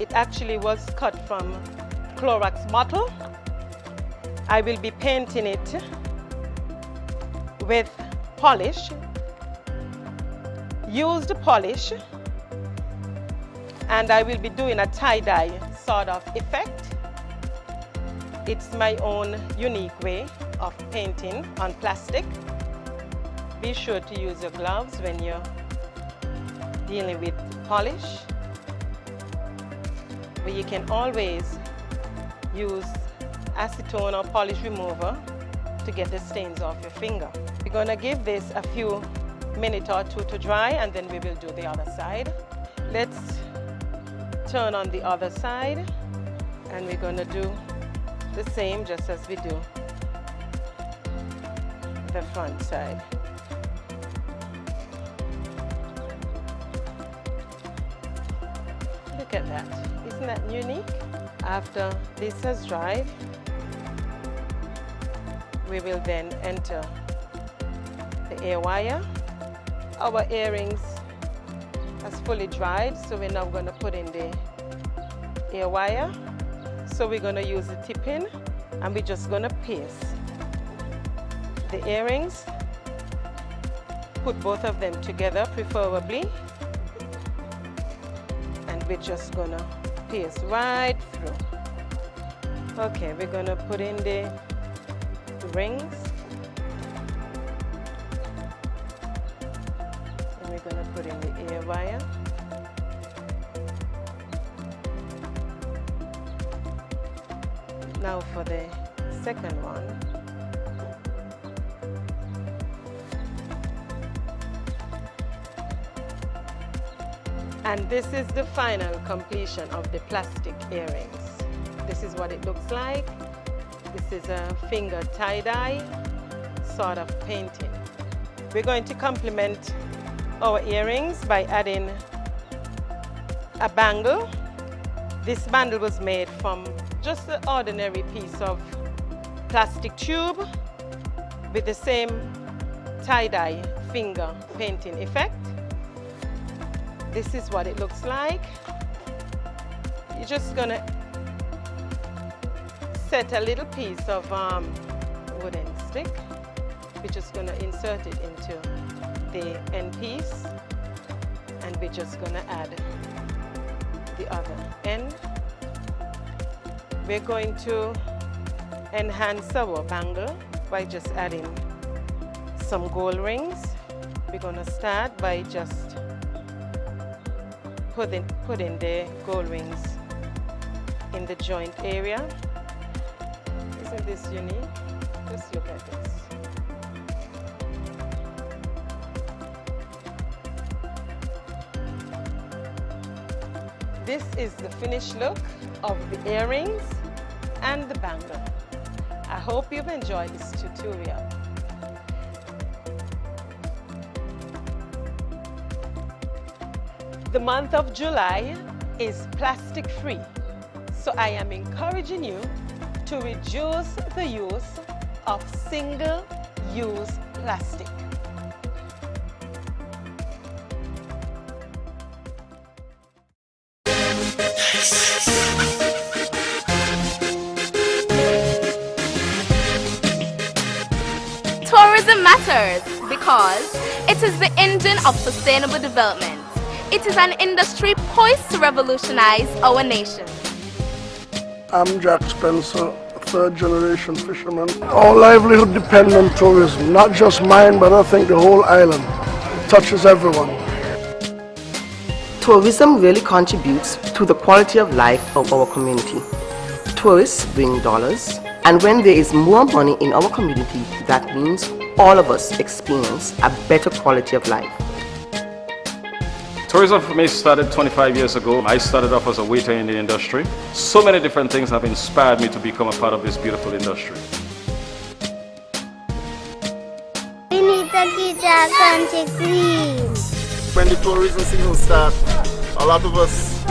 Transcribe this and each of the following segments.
It actually was cut from Clorox bottle. I will be painting it with polish, used polish, and I will be doing a tie-dye sort of effect. It's my own unique way of painting on plastic. Be sure to use your gloves when you're dealing with polish, but you can always use acetone or polish remover to get the stains off your finger. We're going to give this a few minutes or two to dry, and then we will do the other side. Let's turn on the other side, and we're going to do the same just as we do the front side. Look at that. Isn't that unique? After this has dried, we will then enter the air wire. Our earrings has fully dried, so we're now going to put in the air wire. So we're going to use the tip pin, and we're just going to pierce the earrings. Put both of them together preferably, and we're just going to pierce right through. Okay, we're going to put in the rings, and we're going to put in the ear wire. Now for the second one. And this is the final completion of the plastic earrings. This is what it looks like. This is a finger tie-dye sort of painting. We're going to complement our earrings by adding a bangle. This bangle was made from just an ordinary piece of plastic tube with the same tie-dye finger painting effect. This is what it looks like. You're just gonna set a little piece of wooden stick. We're just gonna insert it into the end piece, and we're just gonna add the other end. We're going to enhance our bangle by just adding some gold rings. We're gonna start by just putting the gold rings in the joint area. Isn't this unique? Just look at this. This is the finished look of the earrings and the bangle. I hope you've enjoyed this tutorial. The month of July is plastic free, so I am encouraging you to reduce the use of single-use plastic. Tourism matters because it is the engine of sustainable development. It is an industry poised to revolutionize our nation. I'm Jack Spencer, a third-generation fisherman. Our livelihood depends on tourism, not just mine, but I think the whole island. It touches everyone. Tourism really contributes to the quality of life of our community. Tourists bring dollars, and when there is more money in our community, that means all of us experience a better quality of life. Tourism for me started 25 years ago. I started off as a waiter in the industry. So many different things have inspired me to become a part of this beautiful industry. We need to keep our country clean. When the tourism season starts, a lot of us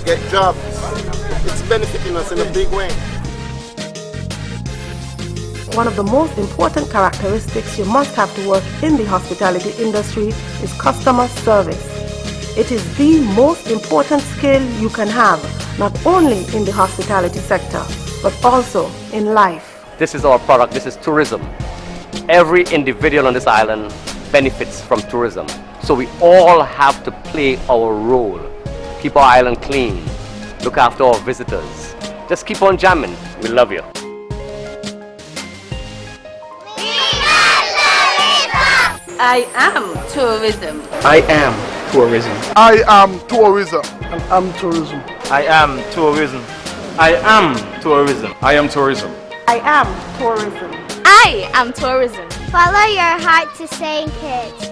get jobs. It's benefiting us in a big way. One of the most important characteristics you must have to work in the hospitality industry is customer service. It is the most important skill you can have, not only in the hospitality sector, but also in life. This is our product, this is tourism. Every individual on this island benefits from tourism. So we all have to play our role. Keep our island clean, look after our visitors. Just keep on jamming. We love you. I am tourism. I am tourism. I am tourism. And I'm tourism. I am tourism. I am tourism. I am tourism. I am tourism. I am tourism. Follow your heart to St. Kitts.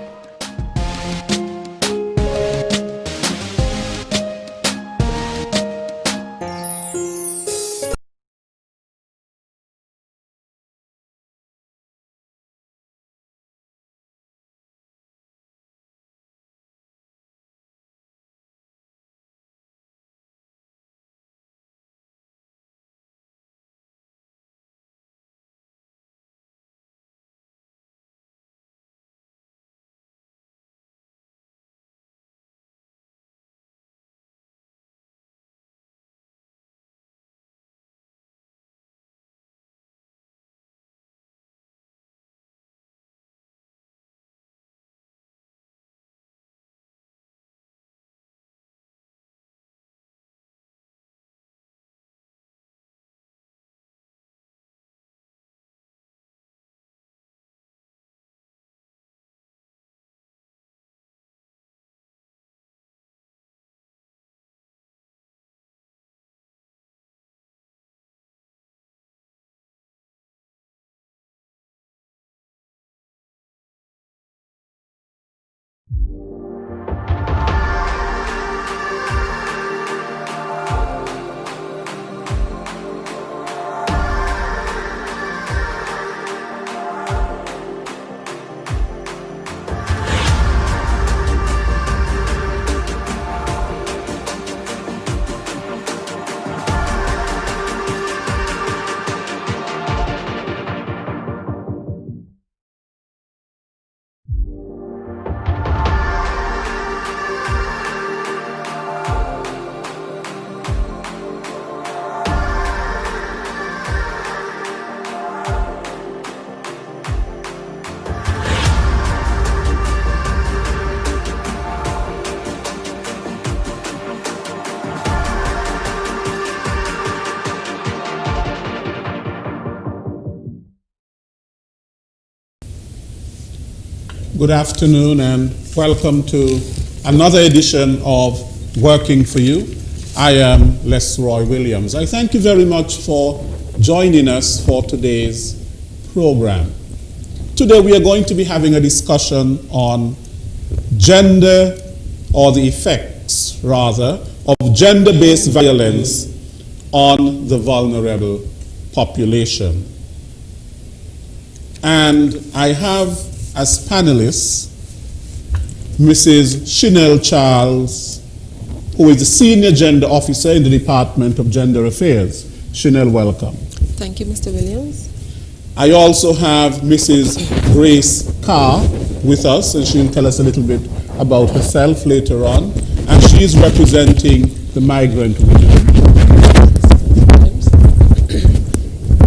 Good afternoon and welcome to another edition of Working for You. I am Les Roy Williams. I thank you very much for joining us for today's program. Today we are going to be having a discussion on gender, or the effects rather, of gender-based violence on the vulnerable population. And I have as panelists Mrs. Chanel Charles, who is the Senior Gender Officer in the Department of Gender Affairs. Chanel, welcome. Thank you, Mr. Williams. I also have Mrs. Grace Carr with us, and she'll tell us a little bit about herself later on. And she's representing the migrant women.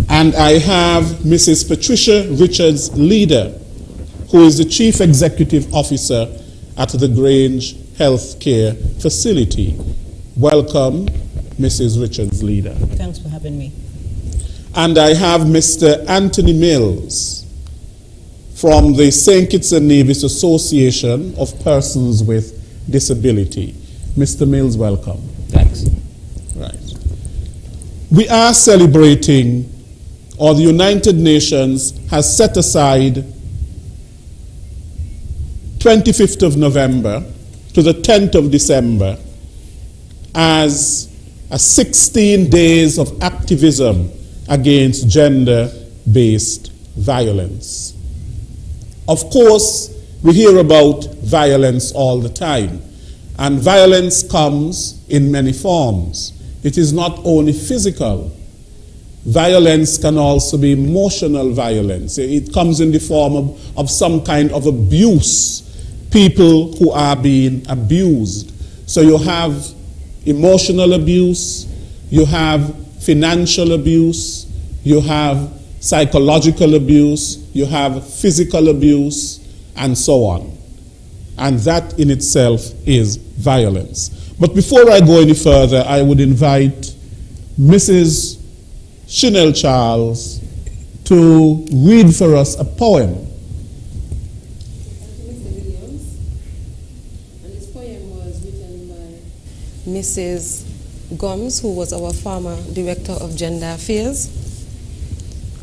And I have Mrs. Patricia Richards Leader, who is the Chief Executive Officer at the Grange Healthcare Facility. Welcome, Mrs. Richards Leader. Thanks for having me. And I have Mr. Anthony Mills from the St. Kitts and Nevis Association of Persons with Disability. Mr. Mills, welcome. Thanks. Right. We are celebrating, or the United Nations has set aside 25th of November to the 10th of December as a 16 days of activism against gender-based violence. Of course, we hear about violence all the time, and violence comes in many forms. It is not only physical. Violence can also be emotional violence. It comes in the form of some kind of abuse people who are being abused. So you have emotional abuse, you have financial abuse, you have psychological abuse, you have physical abuse, and so on. And that in itself is violence. But before I go any further, I would invite Mrs. Chanel Charles to read for us a poem. Mr. Williams. And this poem was written by Mrs. Gomes, who was our former Director of Gender Affairs,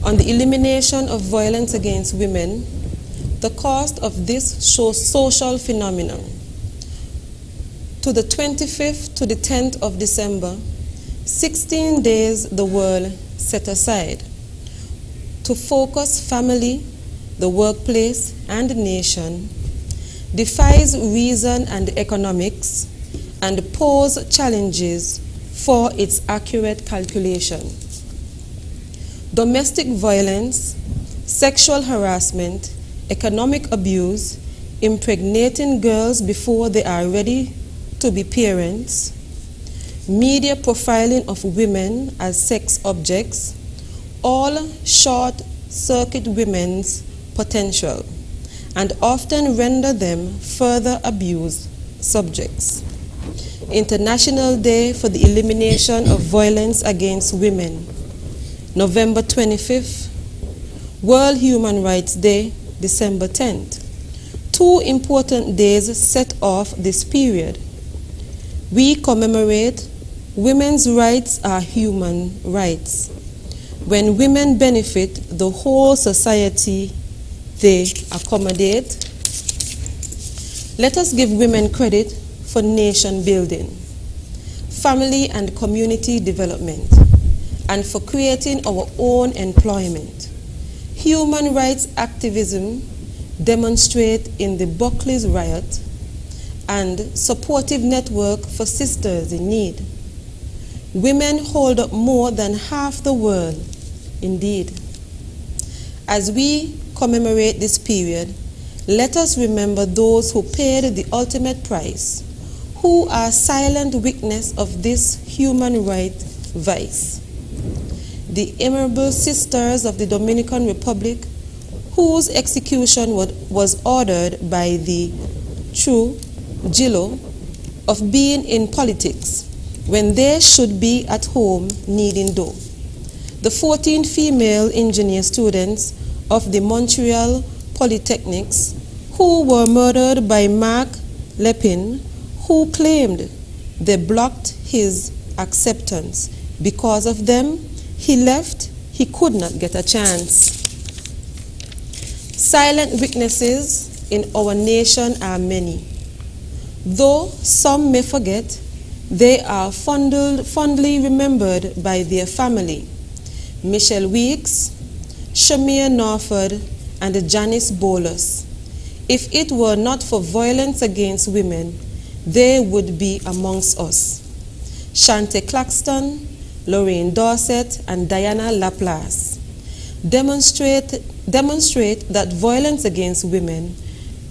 on the elimination of violence against women, the cost of this social phenomenon. To the 25th to the 10th of December, 16 days the world set aside to focus family, the workplace, and the nation, defies reason and economics, and pose challenges for its accurate calculation. Domestic violence, sexual harassment, economic abuse, impregnating girls before they are ready to be parents, media profiling of women as sex objects, all short-circuit women's potential and often render them further abused subjects. International Day for the Elimination of Violence Against Women, November 25th. World Human Rights Day, December 10th. Two important days set off this period. We commemorate women's rights are human rights. When women benefit, the whole society they accommodate. Let us give women credit for nation building, family and community development, and for creating our own employment. Human rights activism demonstrate in the Buckley's riot and supportive network for sisters in need. Women hold up more than half the world, indeed. As we commemorate this period, let us remember those who paid the ultimate price, who are silent witness of this human right vice. The Honorable Sisters of the Dominican Republic, whose execution was ordered by the Trujillo of being in politics when they should be at home kneading dough. The 14 female engineer students of the Montreal Polytechnics who were murdered by Mark Lepin, who claimed they blocked his acceptance. Because of them, he left, he could not get a chance. Silent witnesses in our nation are many. Though some may forget, they are fondly remembered by their family. Michelle Weeks, Shamir Norford, and Janice Bolus. If it were not for violence against women, they would be amongst us. Shante Claxton, Lorraine Dorset, and Diana Laplace demonstrate that violence against women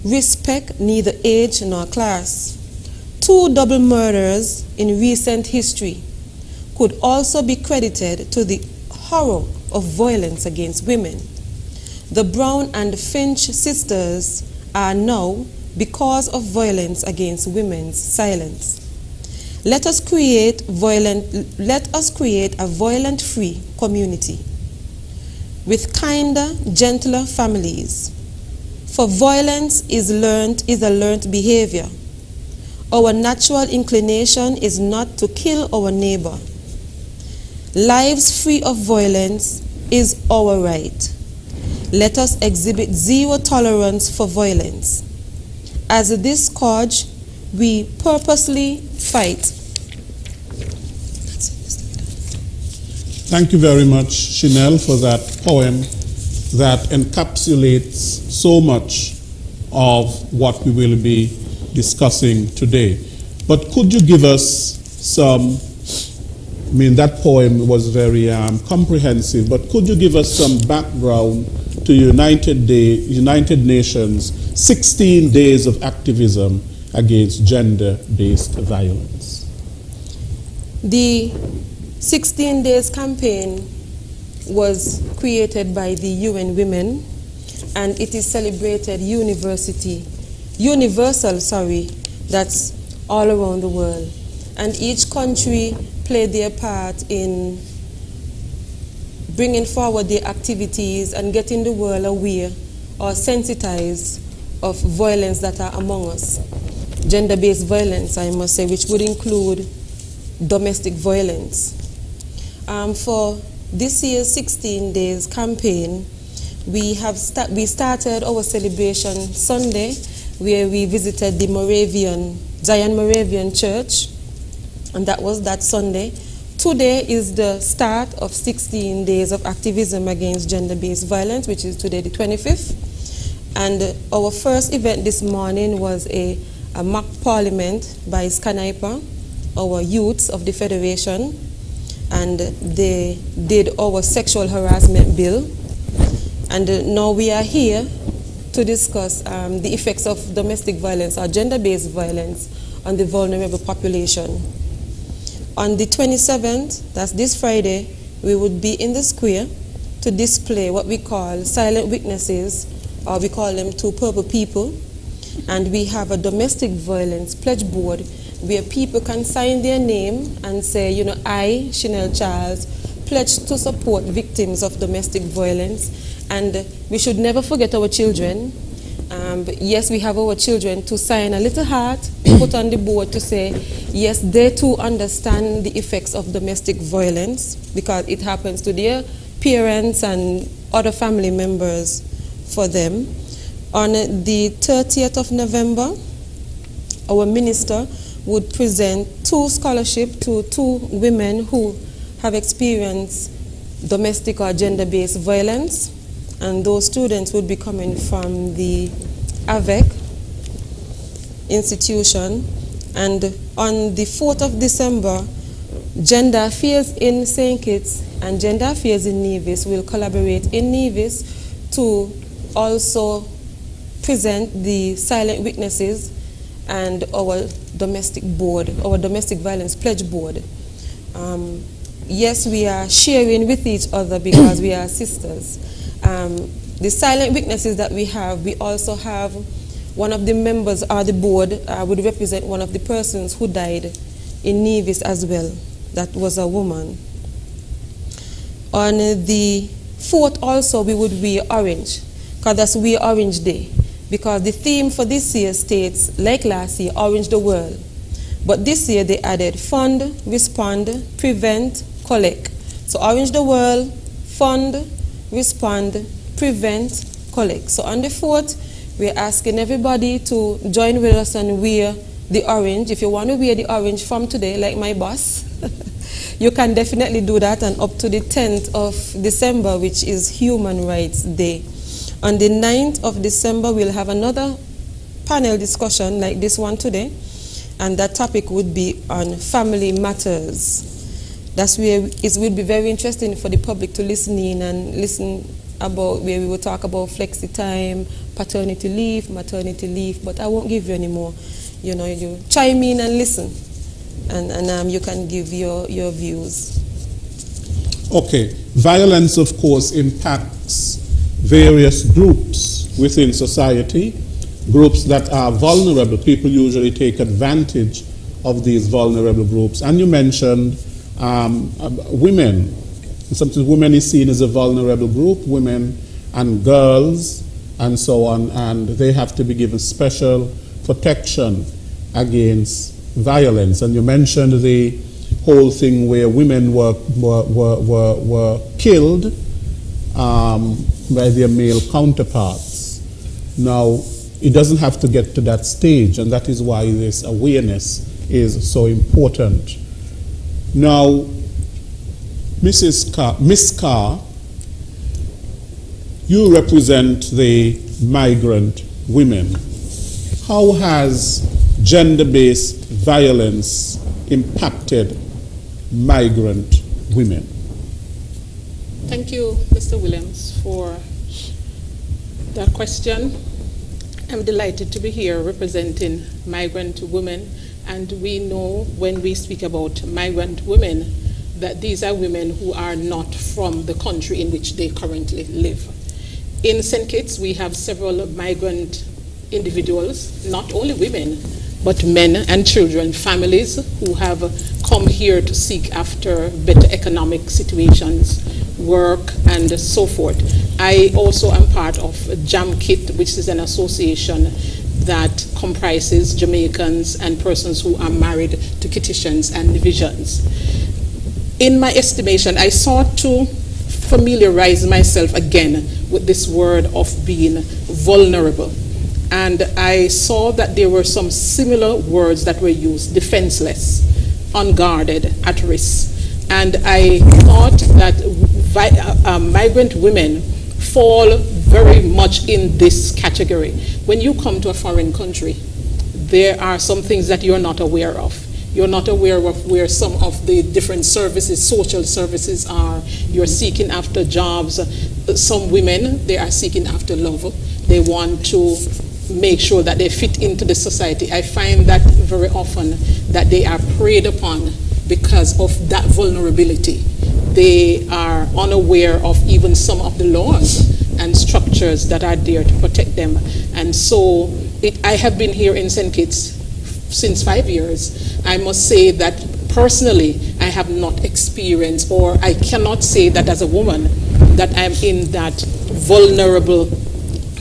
respect neither age nor class. Two double murders in recent history could also be credited to the horror of violence against women. The Brown and Finch sisters are now, because of violence against women's silence. Let us create a violent-free community with kinder, gentler families. For violence is a learned behavior. Our natural inclination is not to kill our neighbor. Lives free of violence is our right. Let us exhibit zero tolerance for violence. As this scourge, we purposely fight. Thank you very much, Chanel, for that poem that encapsulates so much of what we will be discussing today. But could you give us some, that poem was very comprehensive, but could you give us some background to United Nations 16 days of activism against gender-based violence? The 16 days campaign was created by the UN Women, and it is celebrated universal, that's all around the world. And each country played their part in bringing forward their activities and getting the world aware or sensitized of violence that are among us. Gender-based violence, I must say, which would include domestic violence. For this year's 16 days campaign, we started our celebration Sunday, where we visited the Zion Moravian Church, and that was that Sunday. Today is the start of 16 days of activism against gender-based violence, which is today the 25th. And our first event this morning was a mock parliament by SKNIS, our youths of the Federation, and they did our sexual harassment bill. And now we are here to discuss the effects of domestic violence or gender-based violence on the vulnerable population. On the 27th, that's this Friday, we would be in the square to display what we call silent witnesses, or we call them two purple people. And we have a domestic violence pledge board where people can sign their name and say, you know, I, Chanel Charles, pledge to support victims of domestic violence. And we should never forget our children. Yes, we have our children to sign a little heart, put on the board to say, yes, they too understand the effects of domestic violence because it happens to their parents and other family members for them. On the 30th of November, our minister would present 2 scholarships to 2 women who have experienced domestic or gender-based violence. And those students would be coming from the AVEC institution. And on the 4th of December, Gender Affairs in St. Kitts and Gender Affairs in Nevis will collaborate in Nevis to also present the silent witnesses and our domestic board, our domestic violence pledge board. Yes, we are sharing with each other because we are sisters. The silent witnesses that we also have one of the members of the board would represent one of the persons who died in Nevis as well. That was a woman. On the 4th also we would wear orange, because that's Wear Orange Day. Because the theme for this year states, like last year, Orange the World. But this year they added fund, respond, prevent, collect. So Orange the World, fund, respond, prevent, collect. So on the 4th, we're asking everybody to join with us and wear the orange. If you want to wear the orange from today, like my boss, you can definitely do that, and up to the 10th of December, which is Human Rights Day. On the 9th of December, we'll have another panel discussion like this one today, and that topic would be on family matters. That's where it will be very interesting for the public to listen in and listen about, where we will talk about flexi time, paternity leave, maternity leave, but I won't give you any more. You know, you chime in and listen, and you can give your views. Okay, violence of course impacts various groups within society, groups that are vulnerable. People usually take advantage of these vulnerable groups. And you mentioned women. Sometimes women is seen as a vulnerable group, women and girls and so on, and they have to be given special protection against violence. And you mentioned the whole thing where women were killed by their male counterparts. Now, it doesn't have to get to that stage, and that is why this awareness is so important. Now, Miss Carr, you represent the migrant women. How has gender-based violence impacted migrant women? Thank you, Mr. Williams, for that question. I'm delighted to be here representing migrant women, and we know when we speak about migrant women that these are women who are not from the country in which they currently live. In St. Kitts, we have several migrant individuals, not only women, but men and children, families who have come here to seek after better economic situations, work, and so forth. I also am part of JAMKIT, which is an association that comprises Jamaicans and persons who are married to Kittitians and divisions. In my estimation, I sought to familiarize myself again with this word of being vulnerable. And I saw that there were some similar words that were used: defenseless, unguarded, at risk. And I thought that migrant women fall very much in this category. When you come to a foreign country, there are some things that you're not aware of. You're not aware of where some of the different services, social services are. You're seeking after jobs. Some women, they are seeking after love. They want to make sure that they fit into the society. I find that very often that they are preyed upon because of that vulnerability. They are unaware of even some of the laws and structures that are there to protect them. And so I have been here in St. Kitts since 5 years. I must say that personally, I have not experienced, or I cannot say that as a woman, that I'm in that vulnerable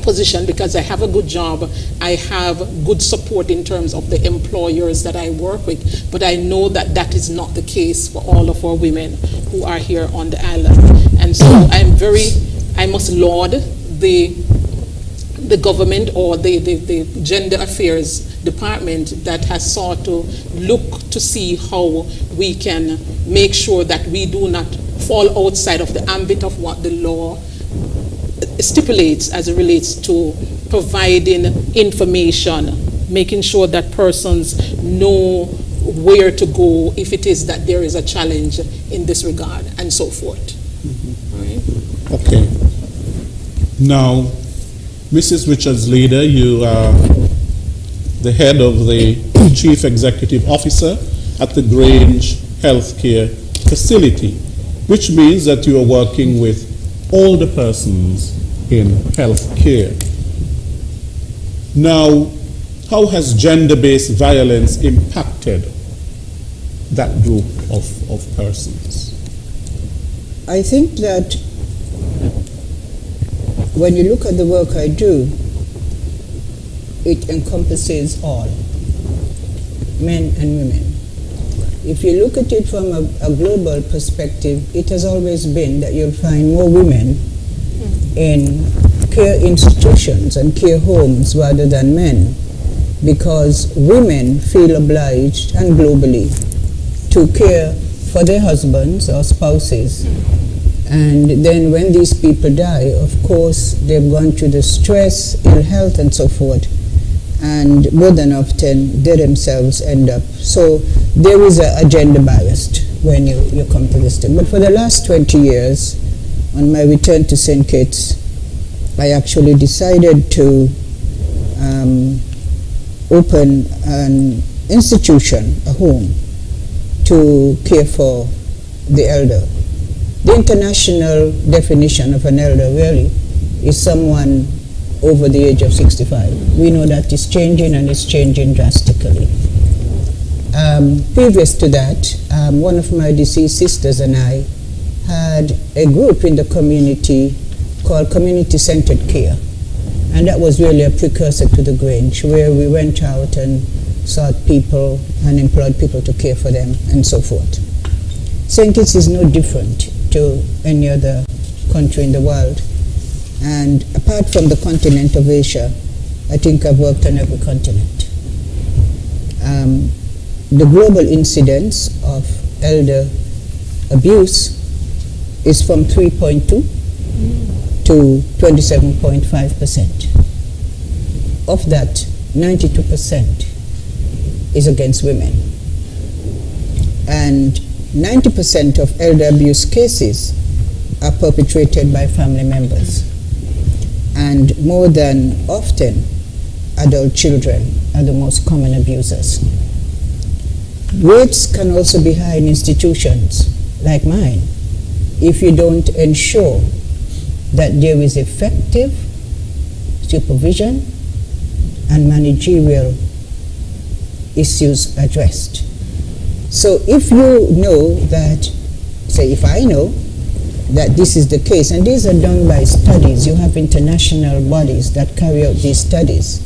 position, because I have a good job, I have good support in terms of the employers that I work with, but I know that that is not the case for all of our women who are here on the island. And so I must laud the government or the Gender Affairs Department that has sought to look to see how we can make sure that we do not fall outside of the ambit of what the law stipulates as it relates to providing information, making sure that persons know where to go if it is that there is a challenge in this regard, and so forth. Mm-hmm. Right? Okay. Now, Mrs. Richards Leader, you are the head of the Chief Executive Officer at the Grange Healthcare Facility, which means that you are working with older persons in healthcare. Now, how has gender-based violence impacted that group of persons? I think that when you look at the work I do, it encompasses all, men and women. If you look at it from a global perspective, it has always been that you'll find more women in care institutions and care homes rather than men, because women feel obliged, and globally, to care for their husbands or spouses. And then when these people die, of course, they've gone through the stress, ill health, and so forth. And more than often, they themselves end up. So there is a gender bias when you come to this thing. But for the last 20 years, on my return to St. Kitts, I actually decided to open an institution, a home, to care for the elder. The international definition of an elder really is someone over the age of 65. We know that is changing, and it's changing drastically. Previous to that, one of my deceased sisters and I had a group in the community called Community-Centered Care. And that was really a precursor to the Grange, where we went out and sought people and employed people to care for them and so forth. St. Kitts is no different to any other country in the world. And apart from the continent of Asia, I think I've worked on every continent. The global incidence of elder abuse is from 3.2 to 27.5%. Of that, 92% is against women. And 90% of elder abuse cases are perpetrated by family members. And more than often, adult children are the most common abusers. Rates can also be high in institutions like mine if you don't ensure that there is effective supervision and managerial issues addressed. So if you know that, say if I know that this is the case, and these are done by studies, you have international bodies that carry out these studies,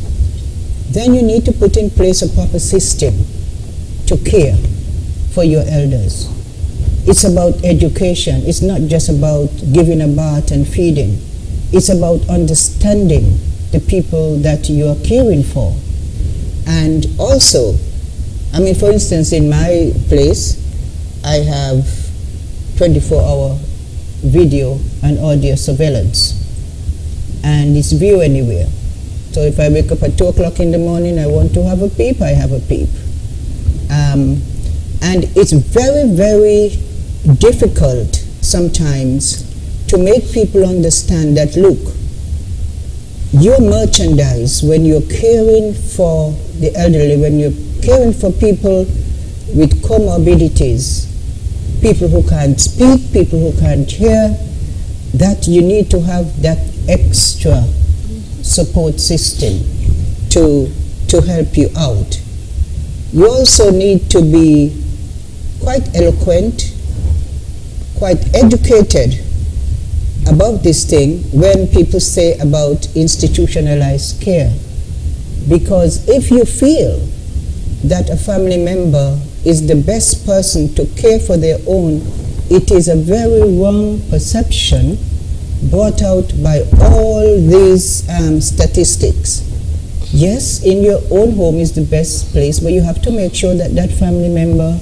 then you need to put in place a proper system to care for your elders. It's about education. It's not just about giving a bath and feeding. It's about understanding the people that you are caring for. And also, I mean, for instance, in my place, I have 24-hour video and audio surveillance, and it's view anywhere. So if I wake up at 2 o'clock in the morning, I want to have a peep, I have a peep. And it's very, very difficult sometimes to make people understand that, look, your merchandise, when you're caring for the elderly, when you're caring for people with comorbidities, people who can't speak, people who can't hear, that you need to have that extra support system to help you out. You also need to be quite eloquent, quite educated about this thing when people say about institutionalized care. Because if you feel that a family member is the best person to care for their own, it is a very wrong perception brought out by all these statistics. Yes, in your own home is the best place, but you have to make sure that that family member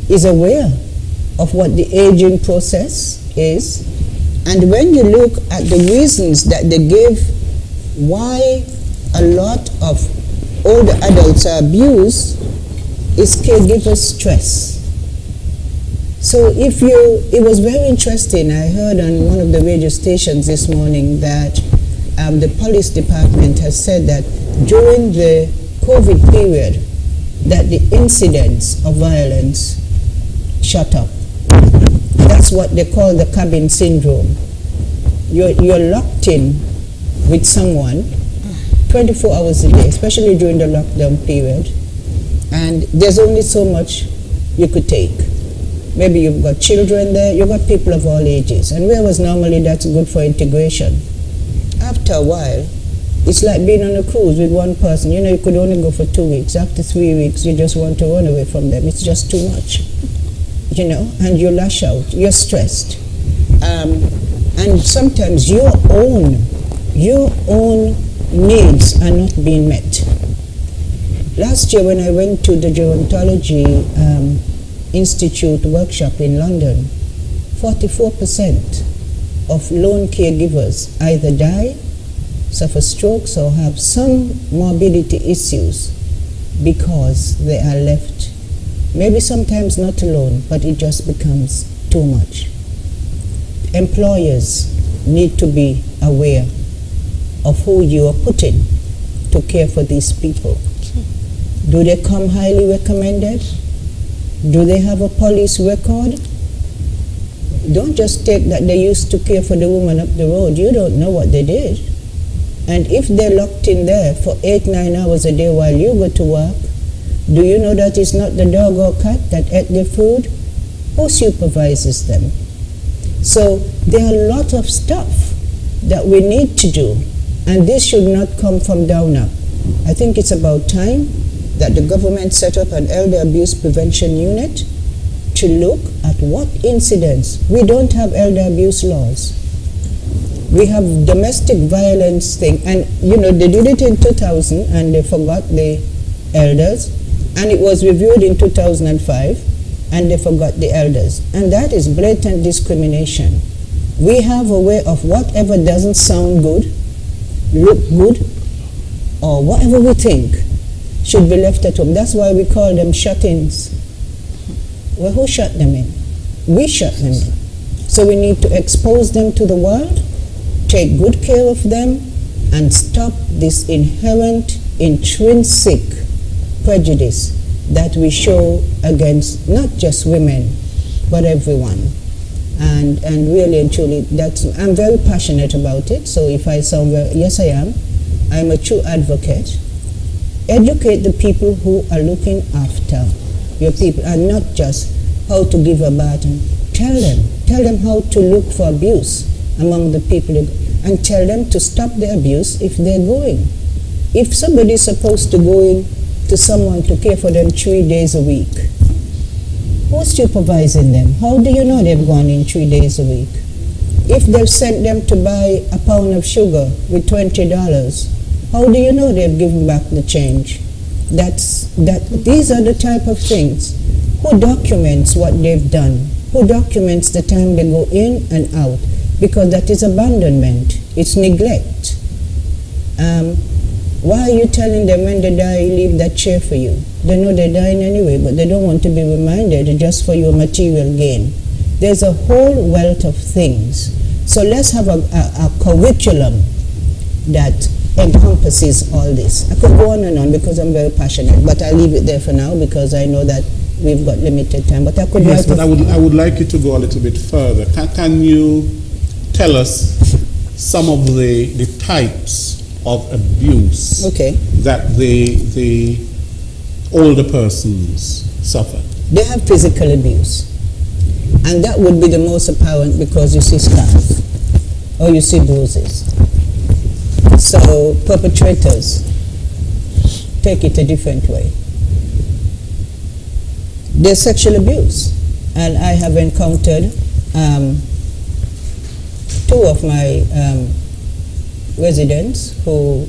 is aware of what the aging process is. And when you look at the reasons that they give why a lot of older adults are abused, is caregiver stress. So it was very interesting. I heard on one of the radio stations this morning that the police department has said that during the COVID period, that the incidents of violence shot up. That's what they call the cabin syndrome. You're locked in with someone 24 hours a day, especially during the lockdown period, and there's only so much you could take. Maybe you've got children there, you've got people of all ages, and whereas normally that's good for integration. After a while, it's like being on a cruise with one person. You know, you could only go for 2 weeks. After 3 weeks, you just want to run away from them. It's just too much, you know, and you lash out, you're stressed. And sometimes your own needs are not being met. Last year when I went to the Gerontology Institute workshop in London, 44% of lone caregivers either die, suffer strokes, or have some morbidity issues because they are left, maybe sometimes not alone, but it just becomes too much. Employers need to be aware of who you are putting to care for these people. Do they come highly recommended? Do they have a police record? Don't just take that they used to care for the woman up the road. You don't know what they did. And if they're locked in there for 8-9 hours a day while you go to work, do you know that it's not the dog or cat that ate their food? Who supervises them? So there are a lot of stuff that we need to do, and this should not come from down up. I think it's about time that the government set up an elder abuse prevention unit to look at what incidents. We don't have elder abuse laws. We have domestic violence thing, and you know, they did it in 2000 and they forgot the elders, and it was reviewed in 2005 and they forgot the elders, and that is blatant discrimination. We have a way of whatever doesn't sound good, look good, or whatever we think should be left at home. That's why we call them shut-ins. Well, who shut them in? We shut them in. So we need to expose them to the world, take good care of them, and stop this inherent intrinsic prejudice that we show against not just women, but everyone. And really and truly, I'm very passionate about it. So if I sound yes, I am. I'm a true advocate. Educate the people who are looking after your people, and not just how to give a baton. Tell them how to look for abuse among the people, and tell them to stop the abuse if they're going. If somebody is supposed to go in to someone to care for them 3 days a week, who's supervising them? How do you know they've gone in 3 days a week? If they've sent them to buy a pound of sugar with $20, how do you know they've given back the change? These are the type of things. Who documents what they've done? Who documents the time they go in and out? Because that is abandonment. It's neglect. Why are you telling them when they die, leave that chair for you? They know they're dying anyway, but they don't want to be reminded just for your material gain. There's a whole wealth of things. So let's have a curriculum that encompasses all this. I could go on and on because I'm very passionate, but I'll leave it there for now because I know that we've got limited time. But I could. Yes, but I would like you to go a little bit further. Can you tell us some of the types of abuse that the older persons suffer? They have physical abuse, and that would be the most apparent because you see scars or you see bruises. So perpetrators take it a different way. There's sexual abuse, and I have encountered two of my residents who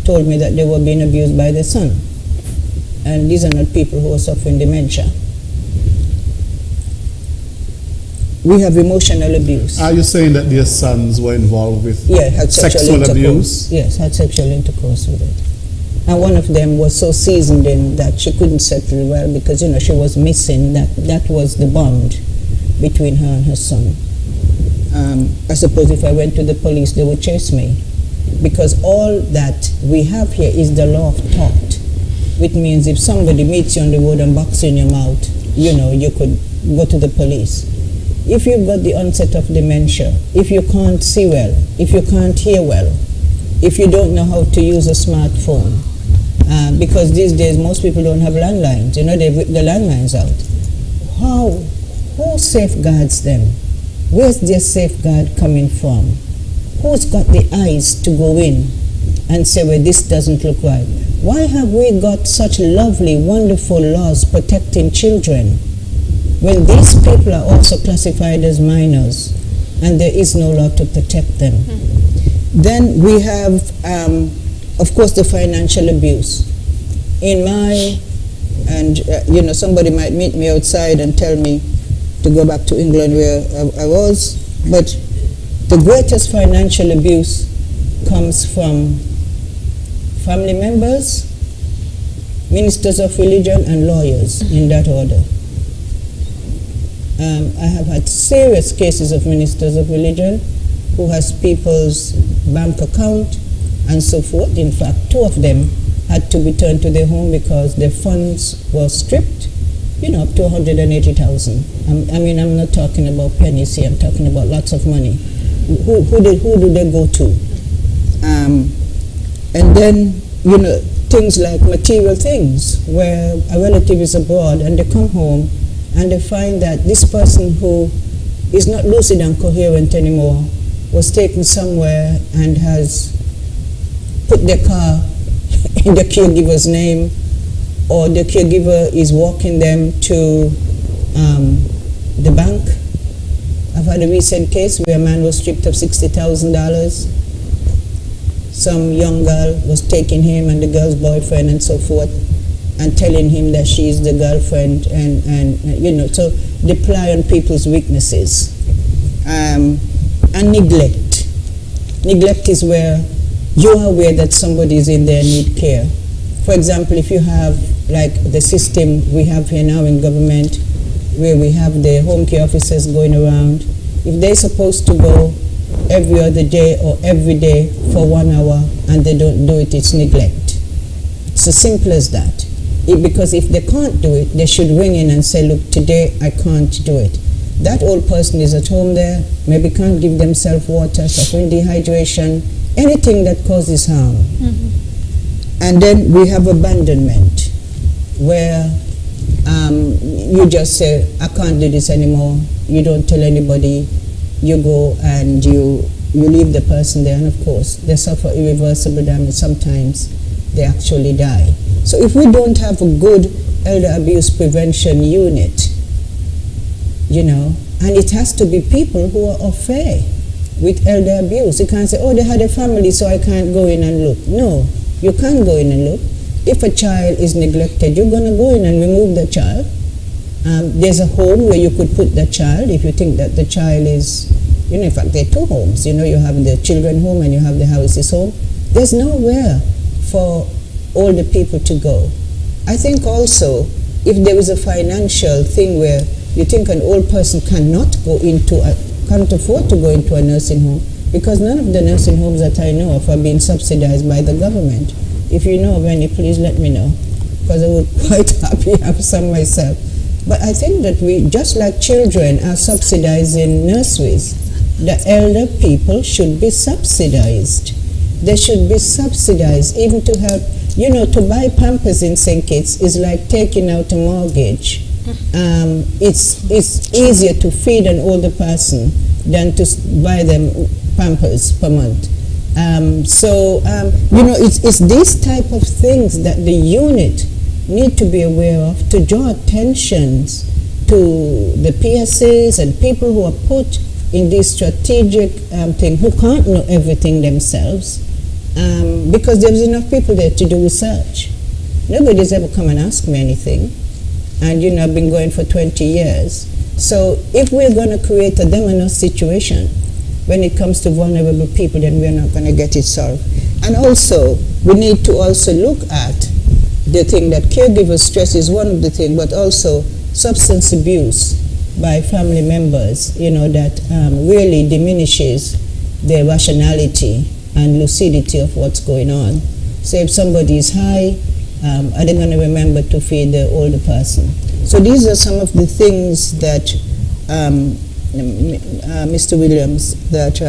told me that they were being abused by their son. And these are not people who are suffering dementia. We have emotional abuse. Are you saying that their sons were involved with had sexual abuse? Yes, had sexual intercourse with it. And one of them was so seasoned in that she couldn't settle well because, she was missing that was the bond between her and her son. I suppose if I went to the police, they would chase me. Because all that we have here is the law of tort, which means if somebody meets you on the road and boxes in your mouth, you could go to the police. If you've got the onset of dementia, if you can't see well, if you can't hear well, if you don't know how to use a smartphone, because these days most people don't have landlines, they've ripped the landlines out. Who safeguards them? Where's their safeguard coming from? Who's got the eyes to go in and say, well, this doesn't look right? Why have we got such lovely, wonderful laws protecting children when these people are also classified as minors and there is no law to protect them? Then we have, of course, the financial abuse. Somebody might meet me outside and tell me to go back to England where I was, but the greatest financial abuse comes from family members, ministers of religion, and lawyers, in that order. I have had serious cases of ministers of religion who has people's bank account and so forth. In fact, two of them had to return to their home because their funds were stripped, up to 180,000. I'm not talking about pennies here, I'm talking about lots of money. Who do they go to? And then, things like material things, where a relative is abroad and they come home and they find that this person who is not lucid and coherent anymore was taken somewhere and has put their car in the caregiver's name, or the caregiver is walking them to the bank. I've had a recent case where a man was stripped of $60,000. Some young girl was taking him and the girl's boyfriend and so forth and telling him that she is the girlfriend and so they play on people's weaknesses. And neglect. Neglect is where you are aware that somebody is in there and need care. For example, if you have like the system we have here now in government, where we have the home care officers going around, if they're supposed to go every other day or every day for 1 hour and they don't do it, it's neglect. It's as simple as that. Because if they can't do it, they should ring in and say, look, today I can't do it. That old person is at home there, maybe can't give themselves water, suffering dehydration, anything that causes harm. And then we have abandonment, where you just say, I can't do this anymore. You don't tell anybody. You go and you leave the person there, and of course, they suffer irreversible damage. Sometimes they actually die. So if we don't have a good elder abuse prevention unit, you know, and it has to be people who are au fait with elder abuse. You can't say, oh, they had a family, so I can't go in and look. No, you can't go in and look. If a child is neglected, you're going to go in and remove the child. There's a home where you could put the child if you think that the child is, you know, in fact, there are two homes. You know, you have the children home and you have the houses home. There's nowhere for all the people to go. I think also, if there is a financial thing where you think an old person can't afford to go into a nursing home, because none of the nursing homes that I know of are being subsidized by the government. If you know of any, please let me know, because I would quite happy have some myself. But I think that we, just like children are subsidized in nurseries, the elder people should be subsidized. They should be subsidized even to help. You know, to buy Pampers in St. Kitts is like taking out a mortgage. It's easier to feed an older person than to buy them Pampers per month. You know, it's these type of things that the unit need to be aware of, to draw attentions to the PSAs and people who are put in this strategic thing, who can't know everything themselves, because there's enough people there to do research. Nobody's ever come and asked me anything, and you know, I've been going for 20 years. So if we're going to create a them and us situation when it comes to vulnerable people, then we're not going to get it solved. And also, we need to also look at the thing that caregiver stress is one of the things, but also substance abuse by family members, you know, that really diminishes their rationality and lucidity of what's going on. So if somebody is high, are they going to remember to feed the older person? So these are some of the things that, Mr. Williams, that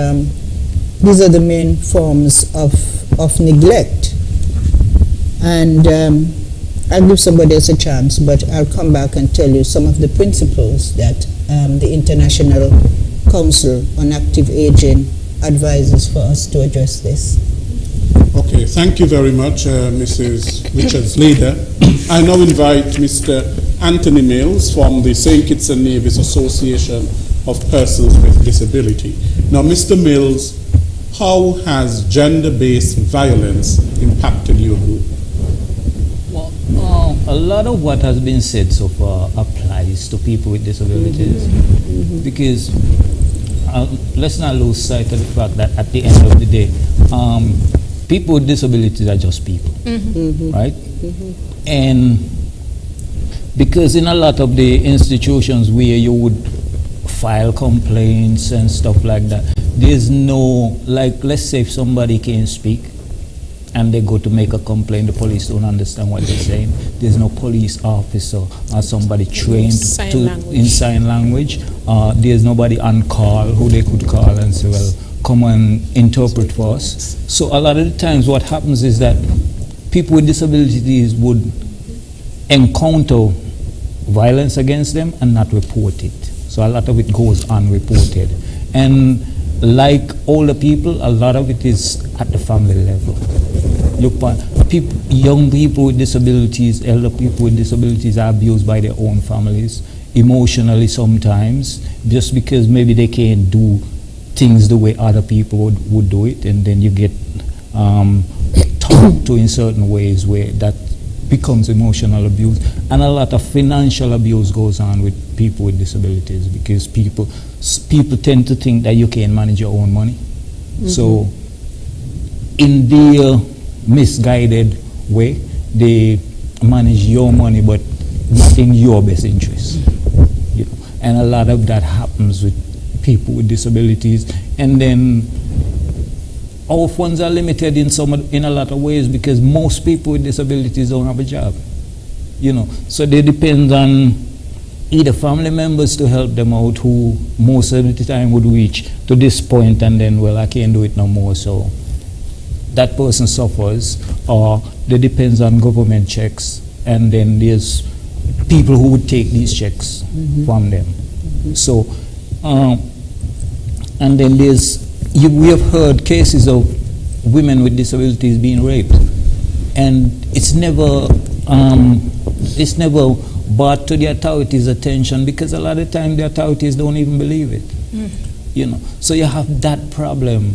these are the main forms of neglect. And I'll give somebody else a chance, but I'll come back and tell you some of the principles that the International Council on Active Aging advises for us to address this. Okay, thank you very much, Mrs. Richards-Leader. I now invite Mr. Anthony Mills from the St. Kitts and Nevis Association of Persons with Disability. Now, Mr. Mills, how has gender-based violence impacted your group? Well, a lot of what has been said so far applies to people with disabilities, because let's not lose sight of the fact that at the end of the day, people with disabilities are just people, right? And because in a lot of the institutions where you would file complaints and stuff like that, there's no, like, let's say if somebody can't speak and they go to make a complaint, the police don't understand what they're saying. There's no police officer or somebody trained in sign language. There's nobody on call who they could call and say, well, come and interpret for us. So a lot of the times what happens is that people with disabilities would encounter violence against them and not report it. So a lot of it goes unreported. And like older people, a lot of it is at the family level. Young people with disabilities, elder people with disabilities are abused by their own families, emotionally sometimes, just because maybe they can't do things the way other people would do it, and then you get talked to in certain ways where that becomes emotional abuse. And a lot of financial abuse goes on with people with disabilities, because people tend to think that you can manage your own money. So in their misguided way, they manage your money but not in your best interest. You know? And a lot of that happens with people with disabilities. And then our funds are limited in a lot of ways because most people with disabilities don't have a job. You know, so they depend on either family members to help them out, who most of the time would reach to this point and then, well, I can't do it no more, so that person suffers, or they depends on government checks, and then there's people who would take these checks from them. So, and then we have heard cases of women with disabilities being raped, and it's never brought to the authorities' attention because a lot of time the authorities don't even believe it. You know, so you have that problem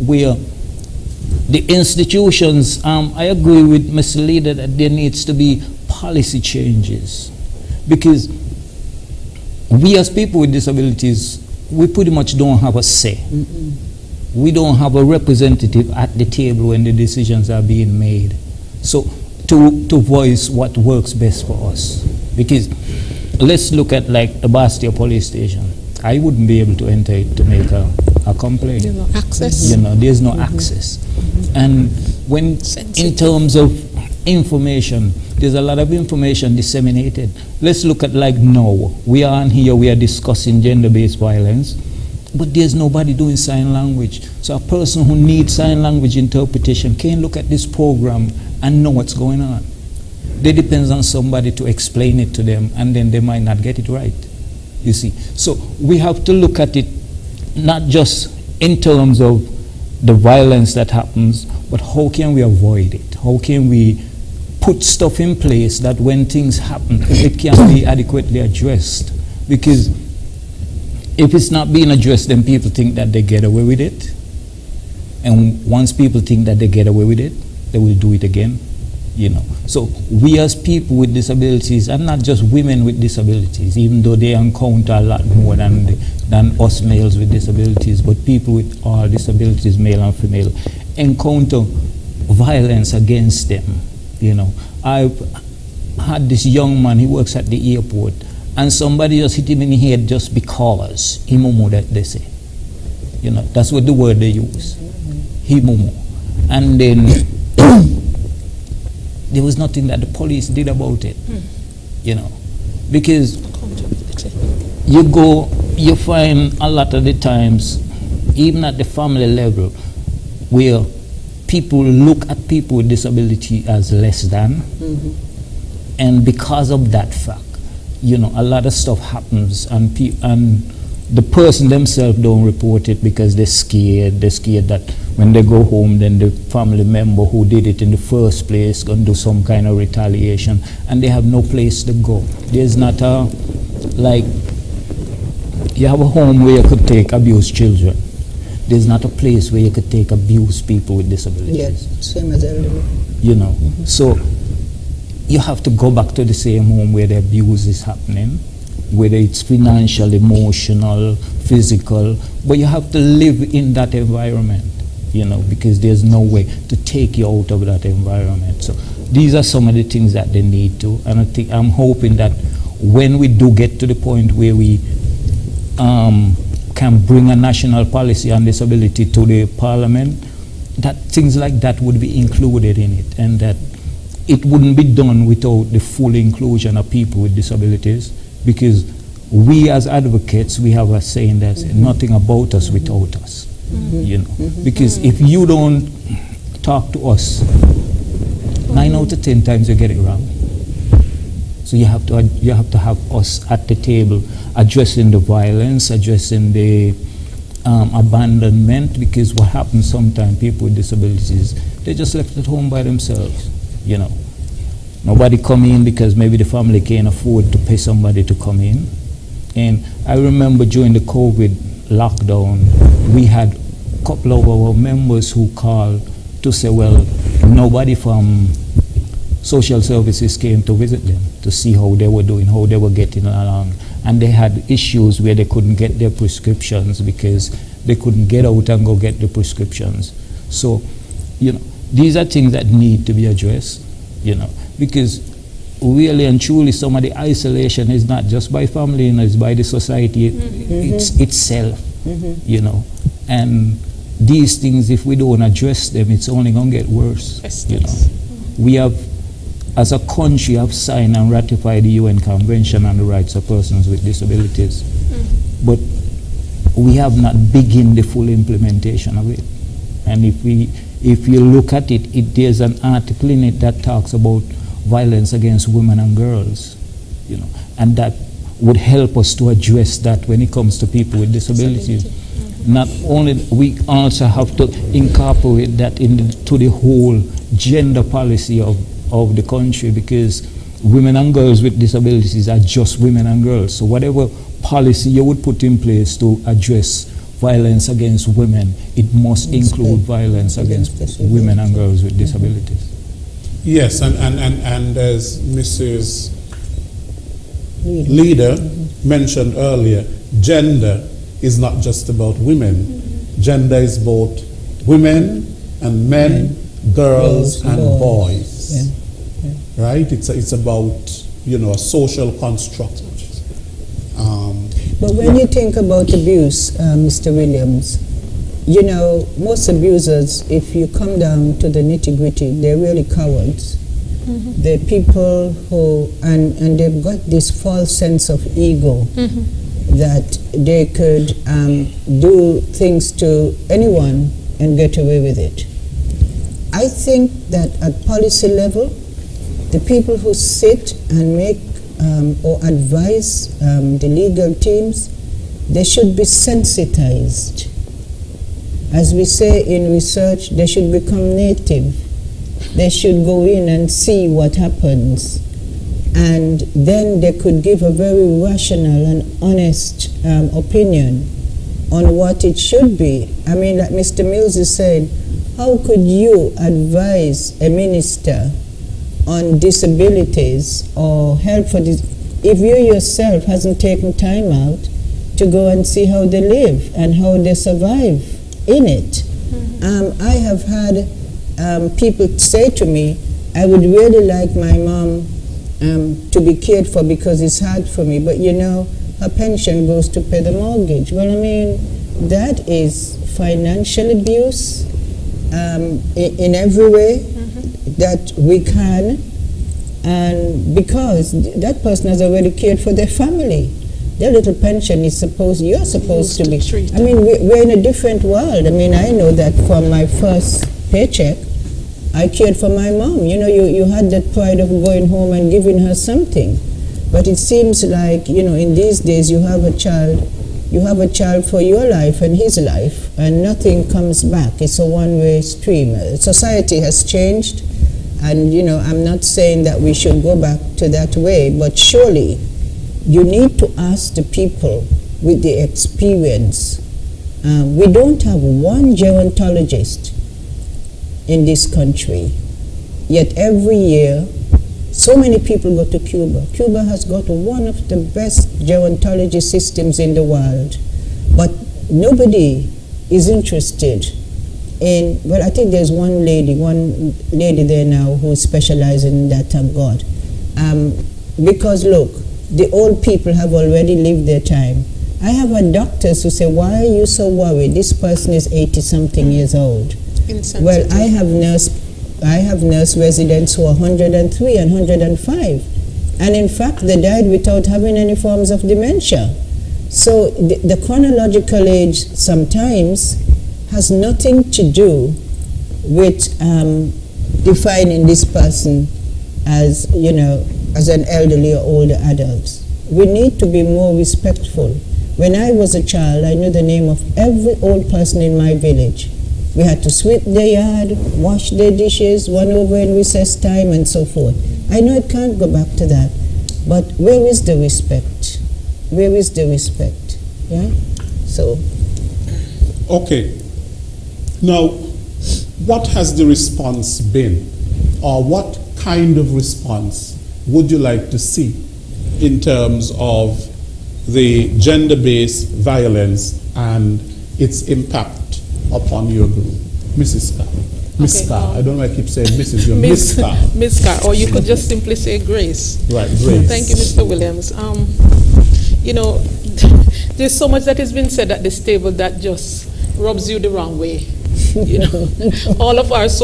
where the institutions. I agree with Mr. Leader that there needs to be policy changes, because we as people with disabilities, we pretty much don't have a say. We don't have a representative at the table when the decisions are being made. So to voice what works best for us. Because let's look at like the Bastia police station. I wouldn't be able to enter it to make a complaint. There's no access. You know, there's no access. And when in terms of information, there's a lot of information disseminated. Let's look at like now. We are on here, we are discussing gender-based violence, but there's nobody doing sign language. So a person who needs sign language interpretation can look at this program and know what's going on. They depends on somebody to explain it to them, and then they might not get it right. You see, so we have to look at it not just in terms of the violence that happens, but how can we avoid it? How can we put stuff in place that when things happen, it can be adequately addressed? Because if it's not being addressed, then people think that they get away with it. And once people think that they get away with it, they will do it again. You know, so we as people with disabilities, and not just women with disabilities, even though they encounter a lot more than us males with disabilities, but people with all disabilities, male and female, encounter violence against them. You know, I've had this young man, he works at the airport, and somebody just hit him in the head just because. Himomo, that they say. You know, that's what the word they use. Himomo. And then there was nothing that the police did about it. You know, because you find a lot of the times, even at the family level, where people look at people with disability as less than, and because of that fact, you know, a lot of stuff happens, and the person themselves don't report it because they're scared. They're scared that when they go home, then the family member who did it in the first place gonna do some kind of retaliation, and they have no place to go. There's not a, like, you have a home where you could take abused children. There's not a place where you could take abused people with disabilities. Yes, same as elderly. You know, so you have to go back to the same home where the abuse is happening, whether it's financial, emotional, physical, but you have to live in that environment, you know, because there's no way to take you out of that environment. So these are some of the things that they need to, and I'm hoping that when we do get to the point where we can bring a national policy on disability to the parliament, that things like that would be included in it, and that it wouldn't be done without the full inclusion of people with disabilities, because we as advocates, we have a saying that's nothing about us without us. You know, because if you don't talk to us, 9 out of 10 times you get it wrong. So you have to have us at the table addressing the violence, addressing the abandonment, because what happens sometimes, people with disabilities, they're just left at home by themselves. You know, nobody come in because maybe the family can't afford to pay somebody to come in. And I remember during the COVID lockdown, we had a couple of our members who called to say, well, nobody from social services came to visit them to see how they were doing, how they were getting along. And they had issues where they couldn't get their prescriptions because they couldn't get out and go get the prescriptions. So, you know, these are things that need to be addressed, you know, because really and truly some of the isolation is not just by family, you know, it's by the society it's itself, you know. And these things, if we don't address them, it's only going to get worse. Yes, you know. We have, as a country, have signed and ratified the UN Convention on the Rights of Persons with Disabilities, but we have not begun the full implementation of it. And if you look at it, there's an article in it that talks about violence against women and girls, you know, and that would help us to address that when it comes to people with disabilities. Not only, we also have to incorporate that into the whole gender policy of the country, because women and girls with disabilities are just women and girls. So whatever policy you would put in place to address violence against women, it must include violence against women and girls with disabilities. Yes, and as Mrs. Leader mentioned earlier, gender is not just about women. Gender is both women and men, girls and boys. Right? It's about, you know, a social construct. But when you think about abuse, Mr. Williams, you know, most abusers, if you come down to the nitty-gritty, they're really cowards. They're people who, and they've got this false sense of ego that they could do things to anyone and get away with it. I think that at policy level, the people who sit and make or advise the legal teams, they should be sensitized. As we say in research, they should become native. They should go in and see what happens. And then they could give a very rational and honest opinion on what it should be. I mean, like Mr. Mills is saying, how could you advise a minister on disabilities or help for this if you yourself hasn't taken time out to go and see how they live and how they survive in it? I have had people say to me, I would really like my mom to be cared for because it's hard for me, but you know, her pension goes to pay the mortgage. Well, I mean, that is financial abuse in every way that we can, and because that person has already cared for their family. Their little pension is you're supposed to be. I mean, we're in a different world. I mean, I know that from my first paycheck, I cared for my mom. You know, you had that pride of going home and giving her something. But it seems like, you know, in these days you have a child for your life and his life, and nothing comes back. It's a one-way stream. Society has changed, and, you know, I'm not saying that we should go back to that way, but surely you need to ask the people with the experience. We don't have one gerontologist in this country, yet every year so many people go to Cuba. Cuba has got one of the best gerontology systems in the world, but nobody is interested in, well, I think there's one lady there now who specializes in that, thank God. Because look, the old people have already lived their time. I have had doctors who say, why are you so worried? This person is 80-something years old. Well, I have nurse residents who are 103 and 105. And in fact, they died without having any forms of dementia. So the chronological age sometimes has nothing to do with defining this person as, you know, as an elderly or older adult. We need to be more respectful. When I was a child, I knew the name of every old person in my village. We had to sweep their yard, wash their dishes, run over in recess time, and so forth. I know it can't go back to that, but where is the respect? Where is the respect? Yeah? So. Okay. Now, what has the response been? Or what kind of response would you like to see in terms of the gender-based violence and its impact upon your group? Mrs. Carr. Miss Carr. I don't know why I keep saying Mrs. You're Miss Carr. Miss Carr, or you could just simply say Grace. Right, Grace. Thank you, Mr. Williams. You know, there's so much that has been said at this table that just rubs you the wrong way. You know, all of us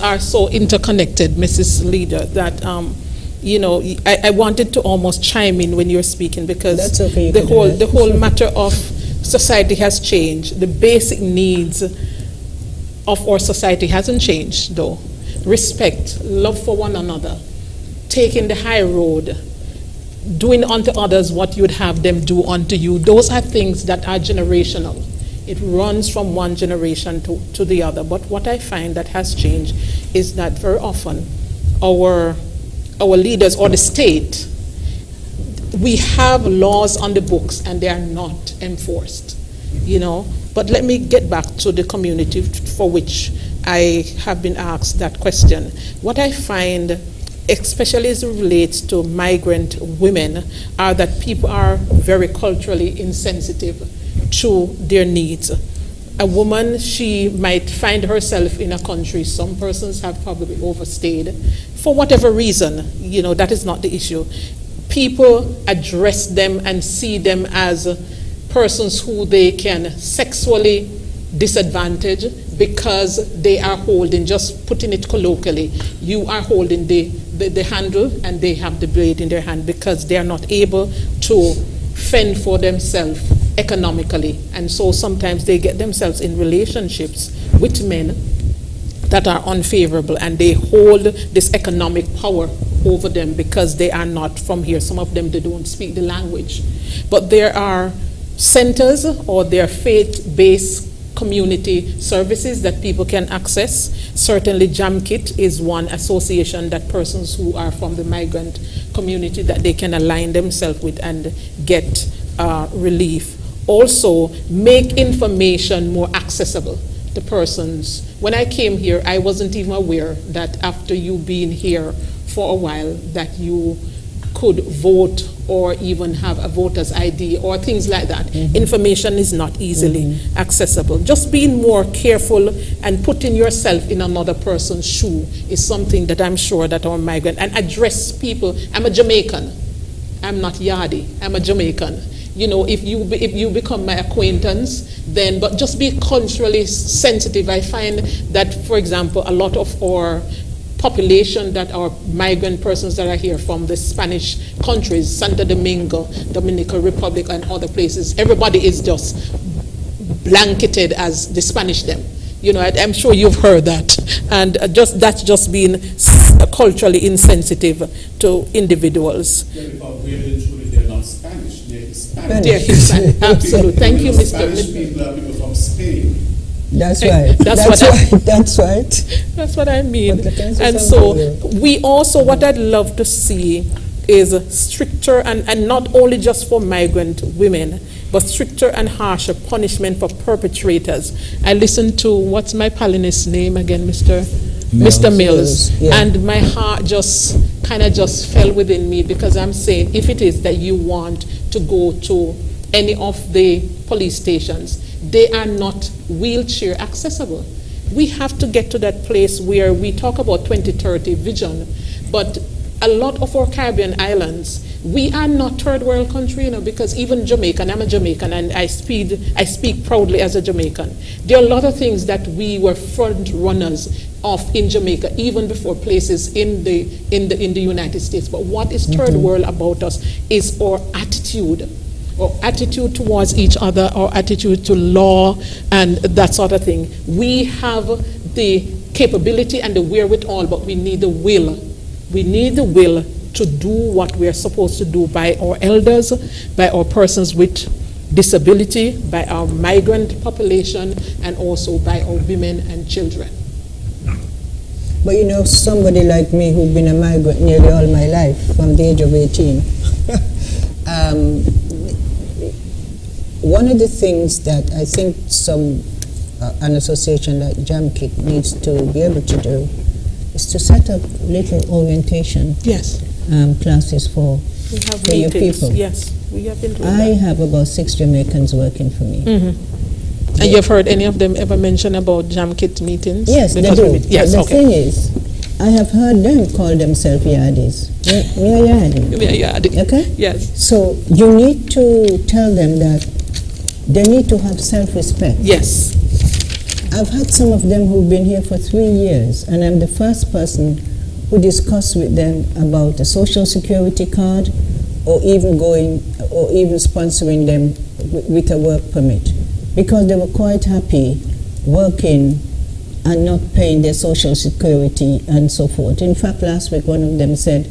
are so interconnected, Mrs. Leader, that you know, I wanted to almost chime in when you're speaking, because That's okay, the whole matter of society has changed. The basic needs of our society hasn't changed, though. Respect, love for one another, taking the high road, doing unto others what you'd have them do unto you. Those are things that are generational. It runs from one generation to the other. But what I find that has changed is that very often our leaders or the state, we have laws on the books and they are not enforced, you know. But let me get back to the community for which I have been asked that question. What I find, especially as it relates to migrant women, are that people are very culturally insensitive to their needs. A woman, she might find herself in a country, some persons have probably overstayed, for whatever reason, you know, that is not the issue. People address them and see them as persons who they can sexually disadvantage because they are holding, just putting it colloquially, you are holding the handle and they have the blade in their hand, because they are not able to fend for themselves economically. And so sometimes they get themselves in relationships with men that are unfavorable, and they hold this economic power over them because they are not from here. Some of them, they don't speak the language. But there are centers or there are faith-based community services that people can access. Certainly JAMKIT is one association that persons who are from the migrant community, that they can align themselves with and get relief. Also, make information more accessible to persons. When I came here, I wasn't even aware that after you being here for a while, that you could vote or even have a voter's ID or things like that. Mm-hmm. Information is not easily accessible. Just being more careful and putting yourself in another person's shoe is something that I'm sure that our migrant, and address people. I'm a Jamaican. I'm not Yardi. I'm a Jamaican. You know, if you become my acquaintance, then, but just be culturally sensitive. I find that, for example, a lot of our population that are migrant persons that are here from the Spanish countries, Santo Domingo, Dominican Republic, and other places, everybody is just blanketed as the Spanish them. You know, I'm sure you've heard that. And that's just being culturally insensitive to individuals. Yeah, because they're not Spanish, they're Hispanic. They're Hispanic, absolutely. Thank you, Mr. Spanish people are people from Spain. That's right. That's right. That's what I mean. And so we also, what I'd love to see is stricter, and not only just for migrant women, but stricter and harsher punishment for perpetrators. I listened to, what's my Palinist name again, Mr. Mills. Yeah. And my heart just kind of fell within me, because I'm saying, if it is that you want to go to any of the police stations, they are not wheelchair accessible. We have to get to that place where we talk about 2030 vision, but a lot of our Caribbean islands, we are not third world country, you know, because even Jamaican, I'm a Jamaican, and I speak proudly as a Jamaican. There are a lot of things that we were front runners of in Jamaica, even before places in the United States. But what is third world about us is our attitude. Or attitude towards each other, or attitude to law, and that sort of thing. We have the capability and the wherewithal, but we need the will. We need the will to do what we are supposed to do by our elders, by our persons with disability, by our migrant population, and also by our women and children. But you know, somebody like me who's been a migrant nearly all my life, from the age of 18, one of the things that I think an association like JAMKIT needs to be able to do is to set up little orientation classes for your people. Yes, we have been doing I have about 6 Jamaicans working for me. And you've heard any of them ever mention about JAMKIT meetings? Yes, they do. Yes, the thing is, I have heard them call themselves Yardis. We are Yardi. We are Yardi. Okay? Yes. So you need to tell them that they need to have self-respect. Yes. I've had some of them who've been here for 3 years, and I'm the first person who discussed with them about a social security card, or even sponsoring them with a work permit, because they were quite happy working and not paying their social security and so forth. In fact, last week one of them said,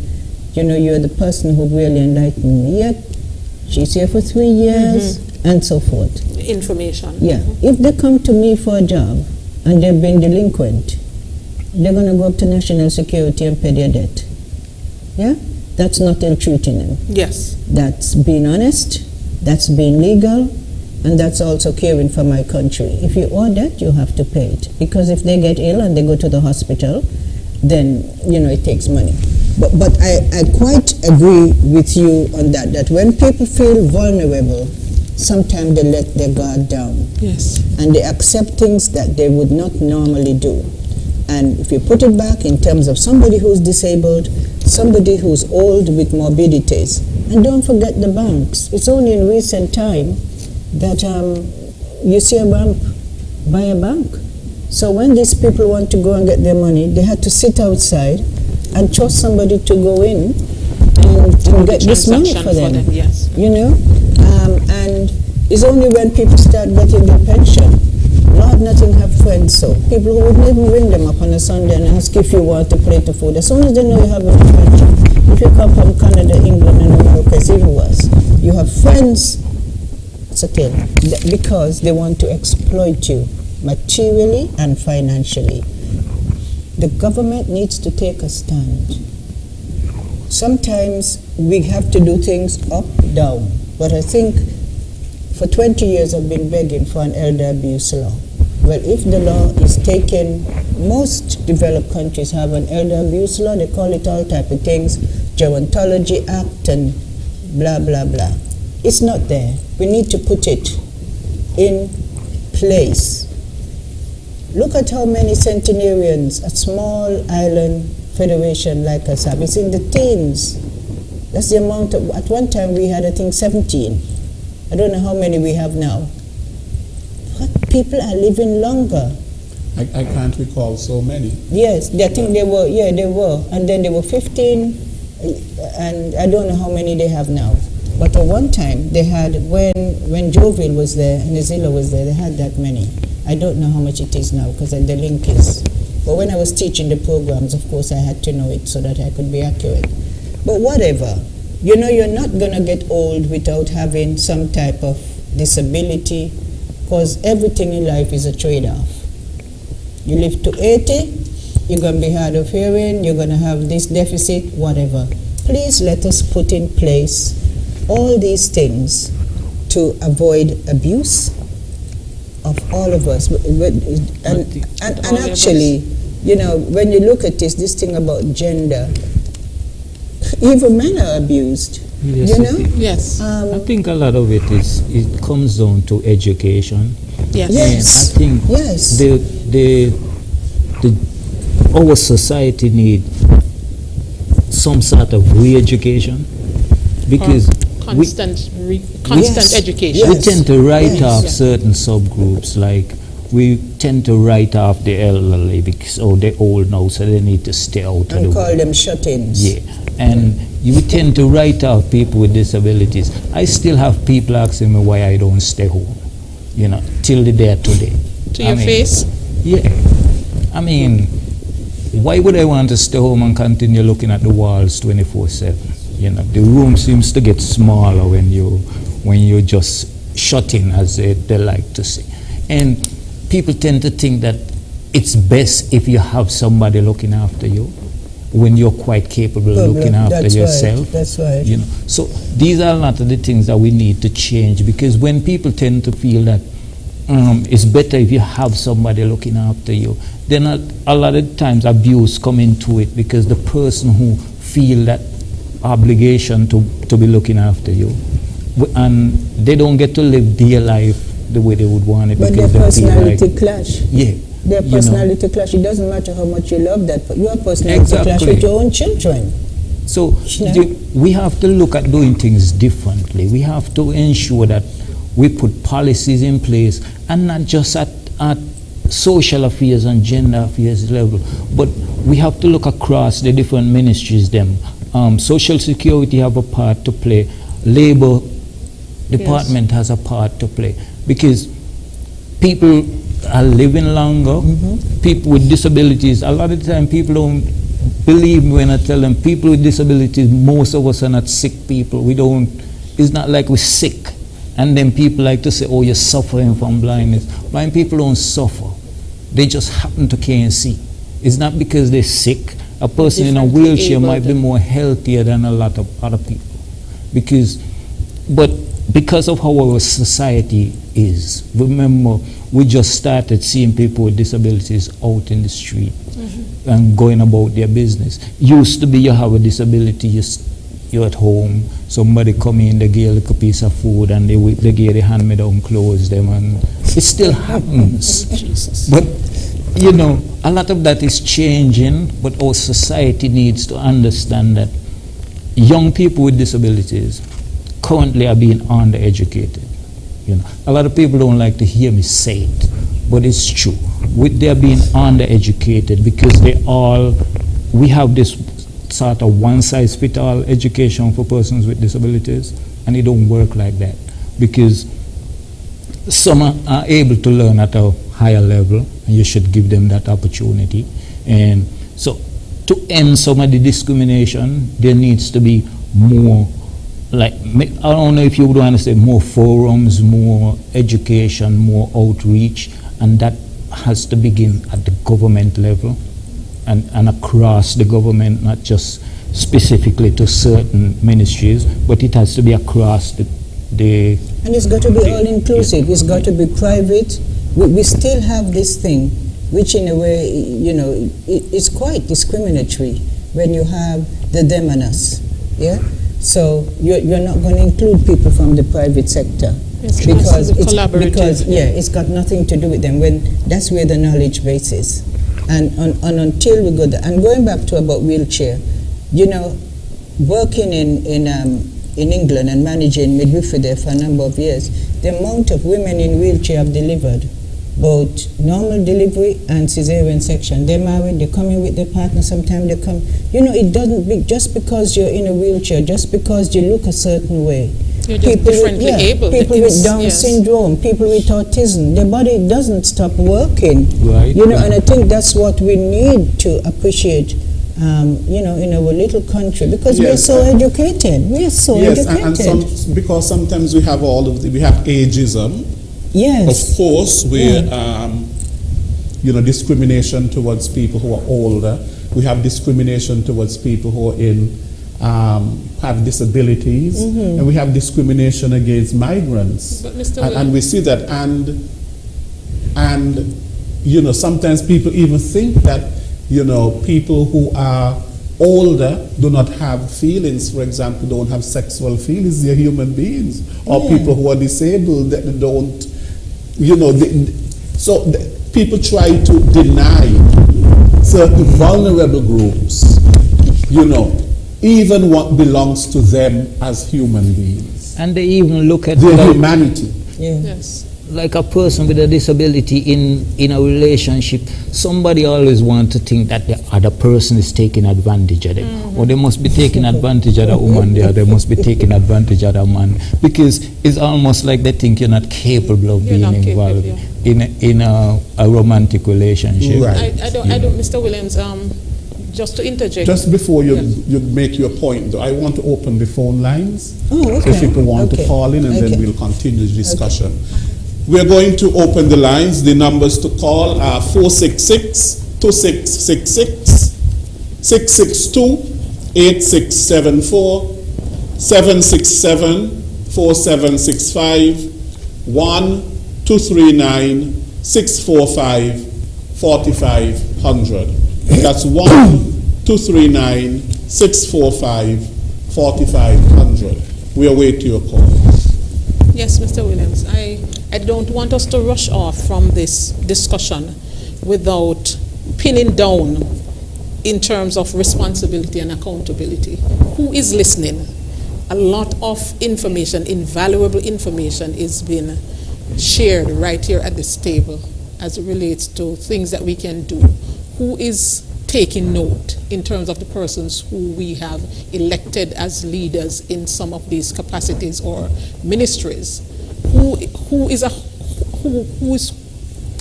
you know, you're the person who really enlightened me. Yet she's here for 3 years and so forth. Information. Yeah. If they come to me for a job and they've been delinquent, they're going to go up to National Security and pay their debt. Yeah? That's not ill-treating them. Yes. That's being honest, that's being legal, and that's also caring for my country. If you owe debt, you have to pay it. Because if they get ill and they go to the hospital, then, you know, it takes money. But I quite agree with you on that when people feel vulnerable, sometimes they let their guard down. Yes. And they accept things that they would not normally do. And if you put it back in terms of somebody who's disabled, somebody who's old with morbidities, and don't forget the banks. It's only in recent time that you see a ramp by a bank. So when these people want to go and get their money, they had to sit outside and trust somebody to go in and get this money for them. Yes. You know? And it's only when people start getting their pension. Lord, nothing have friends, so people who wouldn't even ring them up on a Sunday and ask if you want a plate of food. As soon as they know you have a pension, if you come from Canada, England, and America, it's even worse. You have friends, it's okay, because they want to exploit you materially and financially. The government needs to take a stand. Sometimes we have to do things up, down, but I think for 20 years I've been begging for an elder abuse law. Well, if the law is taken, most developed countries have an elder abuse law. They call it all type of things, Gerontology Act and blah, blah, blah. It's not there. We need to put it in place. Look at how many centenarians a small island federation like us have. It's in the teens. That's the amount of, at one time we had, I think, 17. I don't know how many we have now. But people are living longer. I can't recall so many. Yes, I think they were, yeah, they were. And then they were 15, and I don't know how many they have now. But at one time, they had, when Joville was there and Azilla was there, they had that many. I don't know how much it is now, because the link is. But when I was teaching the programs, of course, I had to know it so that I could be accurate. But whatever. You know, you're not going to get old without having some type of disability, because everything in life is a trade-off. You live to 80, you're going to be hard of hearing, you're going to have this deficit, whatever. Please let us put in place all these things to avoid abuse of all of us. And actually, you know, when you look at this thing about gender, even men are abused. Yes, you know? Yes. I think a lot of it comes down to education. Yes. Yes. And I think yes. Our society need some sort of re-education, because constant education. We tend to write off certain subgroups, like we tend to write off the elderly because they're old now, so they need to stay out of the And call world. them shut-ins. Yeah, and you tend to write off people with disabilities. I still have people asking me why I don't stay home, you know, till the day today. To your face? Yeah. I mean, why would I want to stay home and continue looking at the walls 24/7? You know, the room seems to get smaller when you just shut in, as they like to say. And people tend to think that it's best if you have somebody looking after you when you're quite capable of looking after yourself. Right. That's right. You know, so these are a lot of the things that we need to change, because when people tend to feel that it's better if you have somebody looking after you, then a lot of times abuse come into it, because the person who feel that obligation to be looking after you, and they don't get to live their life the way they would want it. But their personality clash. Yeah. Their personality clash. It doesn't matter how much you love that, but your personality clash with your own children. So we have to look at doing things differently. We have to ensure that we put policies in place, and not just at social affairs and gender affairs level, but we have to look across the different ministries them. Social security have a part to play, labor department has a part to play, because people are living longer, people with disabilities, a lot of the time people don't believe me when I tell them people with disabilities, most of us are not sick people. It's not like we're sick. And then people like to say, oh, you're suffering from blindness. Blind people don't suffer. They just happen to can't see. It's not because they're sick. A person in a wheelchair might be more healthier than a lot of other people. But because of how our society is, remember, we just started seeing people with disabilities out in the street and going about their business. Used to be you have a disability, you're at home, somebody come in, they give you a little piece of food and they give the hand-me-down clothes them, and it still happens. But, you know, a lot of that is changing, but our society needs to understand that young people with disabilities currently are being undereducated. You know, a lot of people don't like to hear me say it, but it's true. They're being undereducated because we have this sort of one-size-fits-all education for persons with disabilities, and it don't work like that, because some are able to learn at a higher level, and you should give them that opportunity. And so to end some of the discrimination, there needs to be more, like, I don't know if you would want to say more forums, more education, more outreach, and that has to begin at the government level and across the government, not just specifically to certain ministries, but it has to be across the and it's got to be all inclusive. It's got to be private. We still have this thing, which in a way, you know, it's quite discriminatory when you have the them and us. Yeah. So you're not going to include people from the private sector because it's got nothing to do with them. When that's where the knowledge base is, and until we go there, and going back to about wheelchair, you know, working in England and managing midwifery there for a number of years, the amount of women in wheelchair have delivered both normal delivery and cesarean section. They're married, they're coming with their partner, sometimes they come. You know, it doesn't be just because you're in a wheelchair, just because you look a certain way. You're just differently able. People with Down syndrome, people with autism, their body doesn't stop working. Right. You know, and I think that's what we need to appreciate. You know, in our little country, because we're so educated. We're so educated. And because sometimes we have we have ageism. Yes. Of course, we're you know, discrimination towards people who are older. We have discrimination towards people who are have disabilities, and we have discrimination against migrants. But Mr. And we see that, and you know, sometimes people even think that, you know, people who are older do not have feelings, for example, don't have sexual feelings, they're human beings. Or people who are disabled, that don't, you know, people try to deny certain vulnerable groups, you know, even what belongs to them as human beings. And they even look at their humanity. Yes. Like a person with a disability in a relationship, somebody always wants to think that the other person is taking advantage of them. Or they must be taking advantage of the woman there, they must be taking advantage of the man. Because it's almost like they think you're not capable of being involved in a romantic relationship. Right. I don't, Mr. Williams, just to interject. Just before you make your point, though, I want to open the phone lines. Oh, okay. So if people want to call in, and then we'll continue the discussion. We're going to open the lines. The numbers to call are 466-2666, 662-8674, 767-4765, 1-239-645-4500. That's 1-239-645-4500. We await your call. Yes, Mr. Williams. I don't want us to rush off from this discussion without pinning down in terms of responsibility and accountability. Who is listening? a lot of information, invaluable information, is being shared right here at this table as it relates to things that we can do. Who is taking note in terms of the persons who we have elected as leaders in some of these capacities or ministries? Who's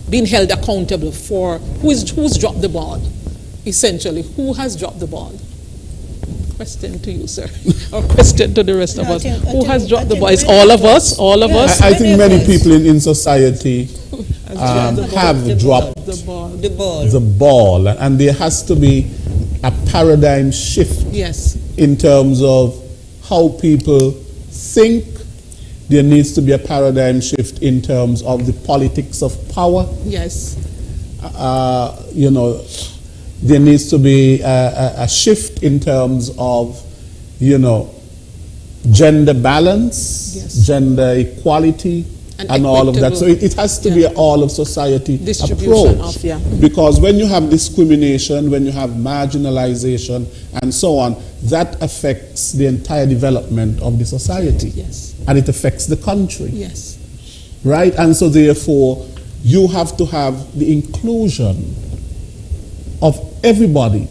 being held accountable for, who's dropped the ball, essentially? Who has dropped the ball? Question to you, sir, or question to the rest of us. Who has dropped the ball? It's all of us, all of us? I think many people in society have dropped the ball, and there has to be a paradigm shift in terms of how people think. There needs to be a paradigm shift in terms of the politics of power. Yes. You know, there needs to be a shift in terms of, you know, gender balance, gender equality, and all of that. So it has to be an all of society approach. Because when you have discrimination, when you have marginalization, and so on, that affects the entire development of the society. Yes. And it affects the country. Yes. Right? And so therefore, you have to have the inclusion of everybody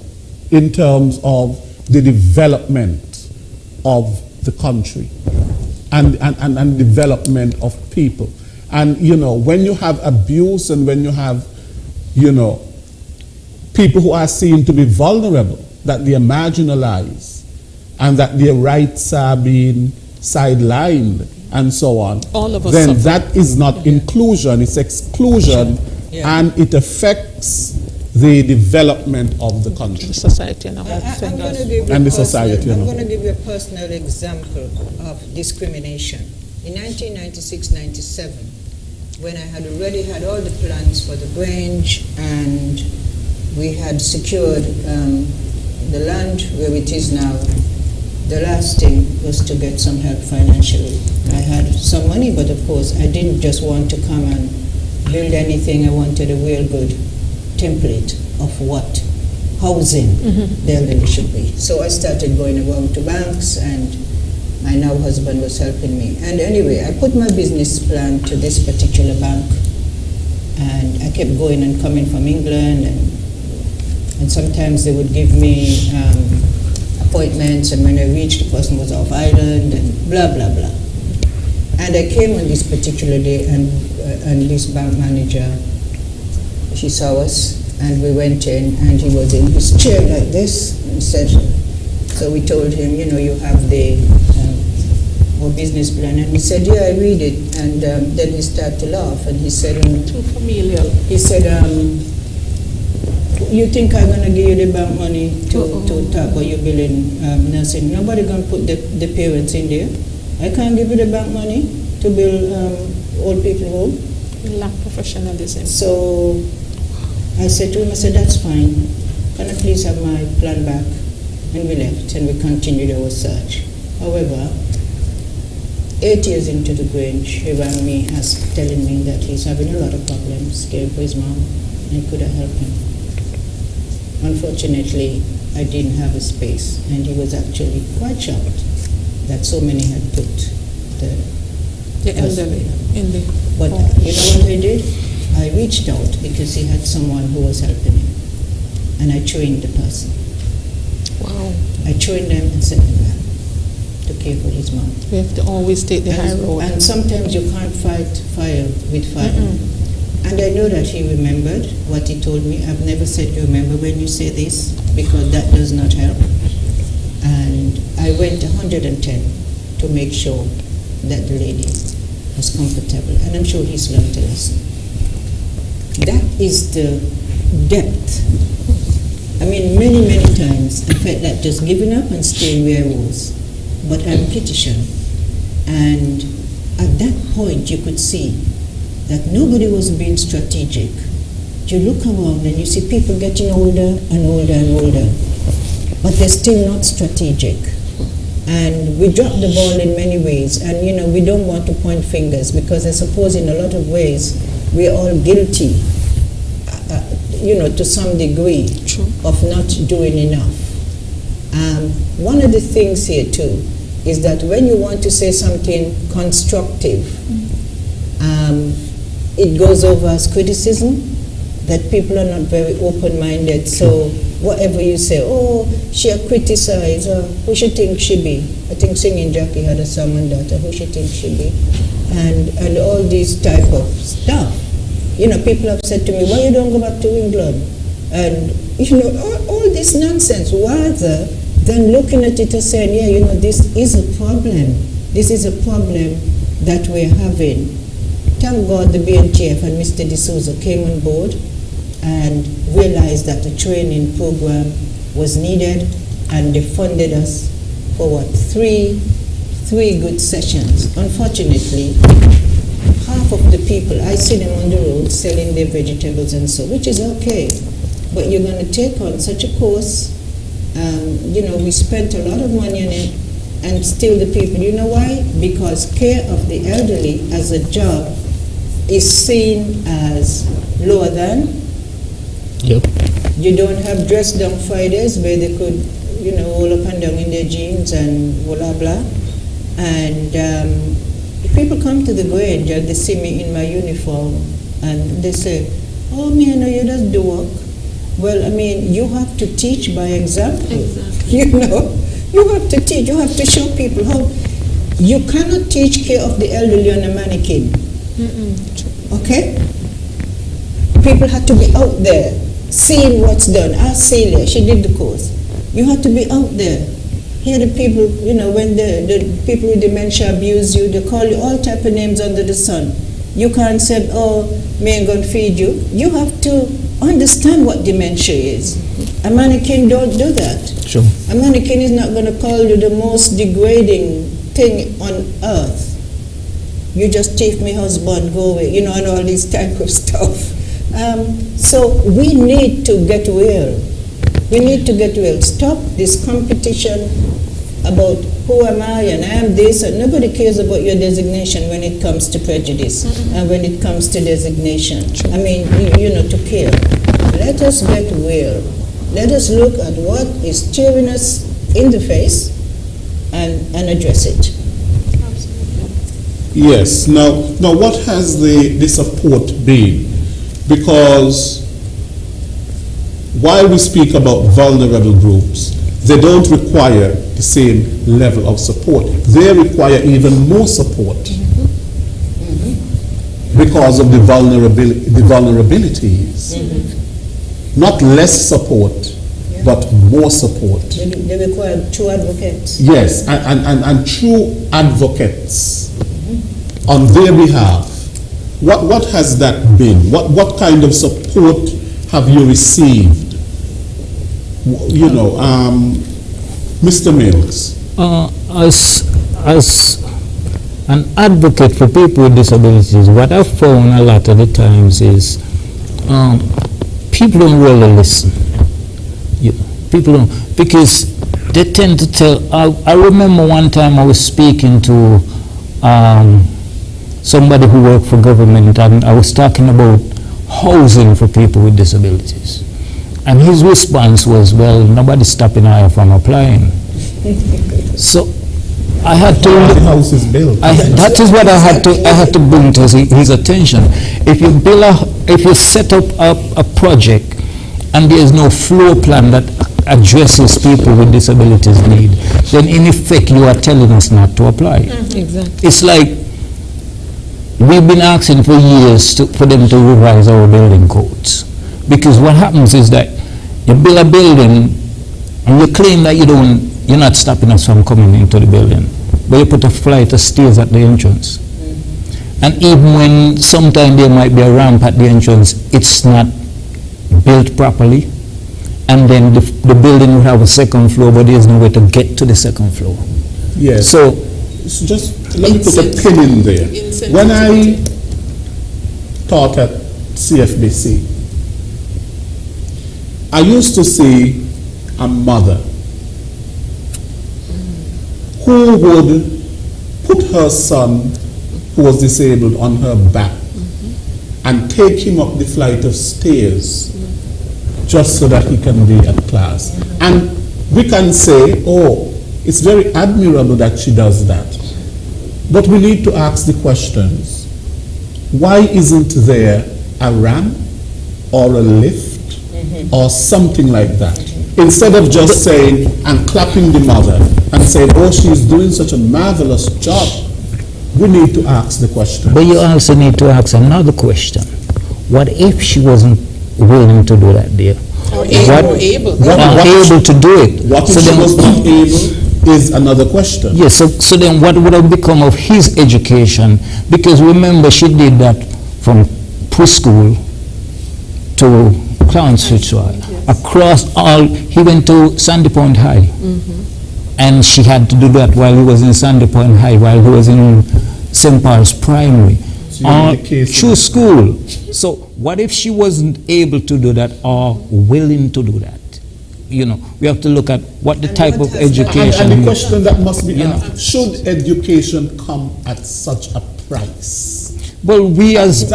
in terms of the development of the country and development of people. And, you know, when you have abuse and when you have, you know, people who are seen to be vulnerable, that they are marginalized and that their rights are being sidelined and so on, all of us then suffer. that is not inclusion, it's exclusion, and it affects the development of the country. The society and I'm going to give you and the society. I'm going to give you a personal example of discrimination. In 1996-97, when I had already had all the plans for the Grange and we had secured the land where it is now, the last thing was to get some help financially. I had some money, but of course I didn't just want to come and build anything. I wanted a real good template of what housing the elderly should be. So I started going around to banks, and my now husband was helping me. And anyway, I put my business plan to this particular bank, and I kept going and coming from England, and sometimes they would give me appointments, and when I reached, the person was off island, and blah, blah, blah. And I came on this particular day, and this bank manager, she saw us, and we went in, and he was in his chair like this, and said, so we told him, you know, you have the our business plan, and he said, yeah, I read it, and then he started to laugh, and he said, too familiar. He said, you think I'm going to give you the bank money to talk about your billing nursing? Nobody going to put the parents in there. I can't give you the bank money to build old people home. You lack professionalism. So I said to him, I said, that's fine. Can I please have my plan back? And we left, and we continued our search. However, 8 years into the Grange, he rang me telling me that he's having a lot of problems caring for his mom, and I could have helped him. Unfortunately, I didn't have a space, and he was actually quite shocked that so many had put the elderly in the But you know what I did? I reached out because he had someone who was helping him, and I trained the person. Wow. I trained them and sent them back to care for his mom. We have to always take the high road. And sometimes you can't fight fire with fire. And I know that he remembered what he told me. I've never said, remember when you say this, because that does not help. And I went 110 to make sure that the lady was comfortable. And I'm sure he's learned a lesson. That is the depth. I mean, many, many times I felt like just giving up and staying where I was. But I'm petitioned. And at that point, you could see that nobody was being strategic. You look around and you see people getting older and older and older, but they're still not strategic. And we dropped the ball in many ways, and you know, we don't want to point fingers, because I suppose in a lot of ways we're all guilty, you know, to some degree. True. Of not doing enough. One of the things here too is that when you want to say something constructive, it goes over as criticism, that people are not very open-minded. So whatever you say, oh, she criticized, who she think she be? I think Singing Jackie had a song on that, who she think she be? And all these type of stuff. You know, people have said to me, why you don't go back to England? And, you know, all this nonsense, rather than looking at it and saying, yeah, you know, this is a problem. This is a problem that we're having. Thank God the BNTF and Mr. D'Souza came on board and realized that a training program was needed, and they funded us for three good sessions. Unfortunately, half of the people, I see them on the road selling their vegetables and so, which is okay. But you're going to take on such a course, you know, we spent a lot of money on it, and still the people, you know why? Because care of the elderly as a job is seen as lower than. Yep. You don't have dress down Fridays where they could, you know, all up and down in their jeans and blah blah. And if people come to the Grange and they see me in my uniform and they say, oh man, no, you just do work. Well, I mean, you have to teach by example. Exactly. You know, you have to teach, you have to show people how. You cannot teach care of the elderly on a mannequin. Okay? People have to be out there, seeing what's done. Ask Celia, she did the course. You have to be out there. Here the people, you know, when the people with dementia abuse you, they call you all type of names under the sun. You can't say, oh, me ain't gonna feed you. You have to understand what dementia is. A mannequin don't do that. Sure. A mannequin is not gonna call you the most degrading thing on earth. You just take me husband, go away, you know, and all this type of stuff. So we need to get real. We need to get real. Stop this competition about who am I and I am this, and nobody cares about your designation when it comes to prejudice and when it comes to designation. I mean, you know, to care. Let us get real. Let us look at what is staring us in the face and address it. Yes. Now what has the support been? Because while we speak about vulnerable groups, they don't require the same level of support. They require even more support because of the vulnerabilities. Not less support, but more support. They require true advocates. Yes, and true advocates on their behalf. What has that been? What kind of support have you received? You know, Mr. Mills. As an advocate for people with disabilities, what I've found a lot of the times is people don't really listen. People don't, because they tend to tell. I remember one time I was speaking to somebody who worked for government, and I was talking about housing for people with disabilities. And his response was, well, nobody's stopping her from applying. So I had to. The house is built. That is what I had to bring to his attention. If you set up a project and there is no floor plan that addresses people with disabilities need, then in effect you are telling us not to apply. Exactly. It's like we've been asking for years for them to revise our building codes, because what happens is that you build a building and you claim that you're not stopping us from coming into the building, but you put a flight of stairs at the entrance. And even when sometimes there might be a ramp at the entrance, it's not built properly. And then the building will have a second floor, but there's no way to get to the second floor. Yes. So just let me put a pin in there. When I taught at CFBC, I used to see a mother who would put her son who was disabled on her back and take him up the flight of stairs just so that he can be at class. And we can say, oh, It's very admirable that she does that. But we need to ask the questions. Why isn't there a ramp or a lift or something like that? Instead of just saying and clapping the mother and saying, oh, she's doing such a marvelous job, we need to ask the question. But you also need to ask another question. What if she wasn't willing to do that, dear? Or able to do it. What if she was not able is another question. Yes, so then what would have become of his education? Because remember, she did that from preschool to Clarence Fitzroy. Across all, he went to Sandy Point High. And she had to do that while he was in Sandy Point High, while he was in St. Paul's Primary. Through school. So what if she wasn't able to do that or willing to do that? You know, we have to look at what the type of education. And the question that must be asked, should education come at such a price? Well, we as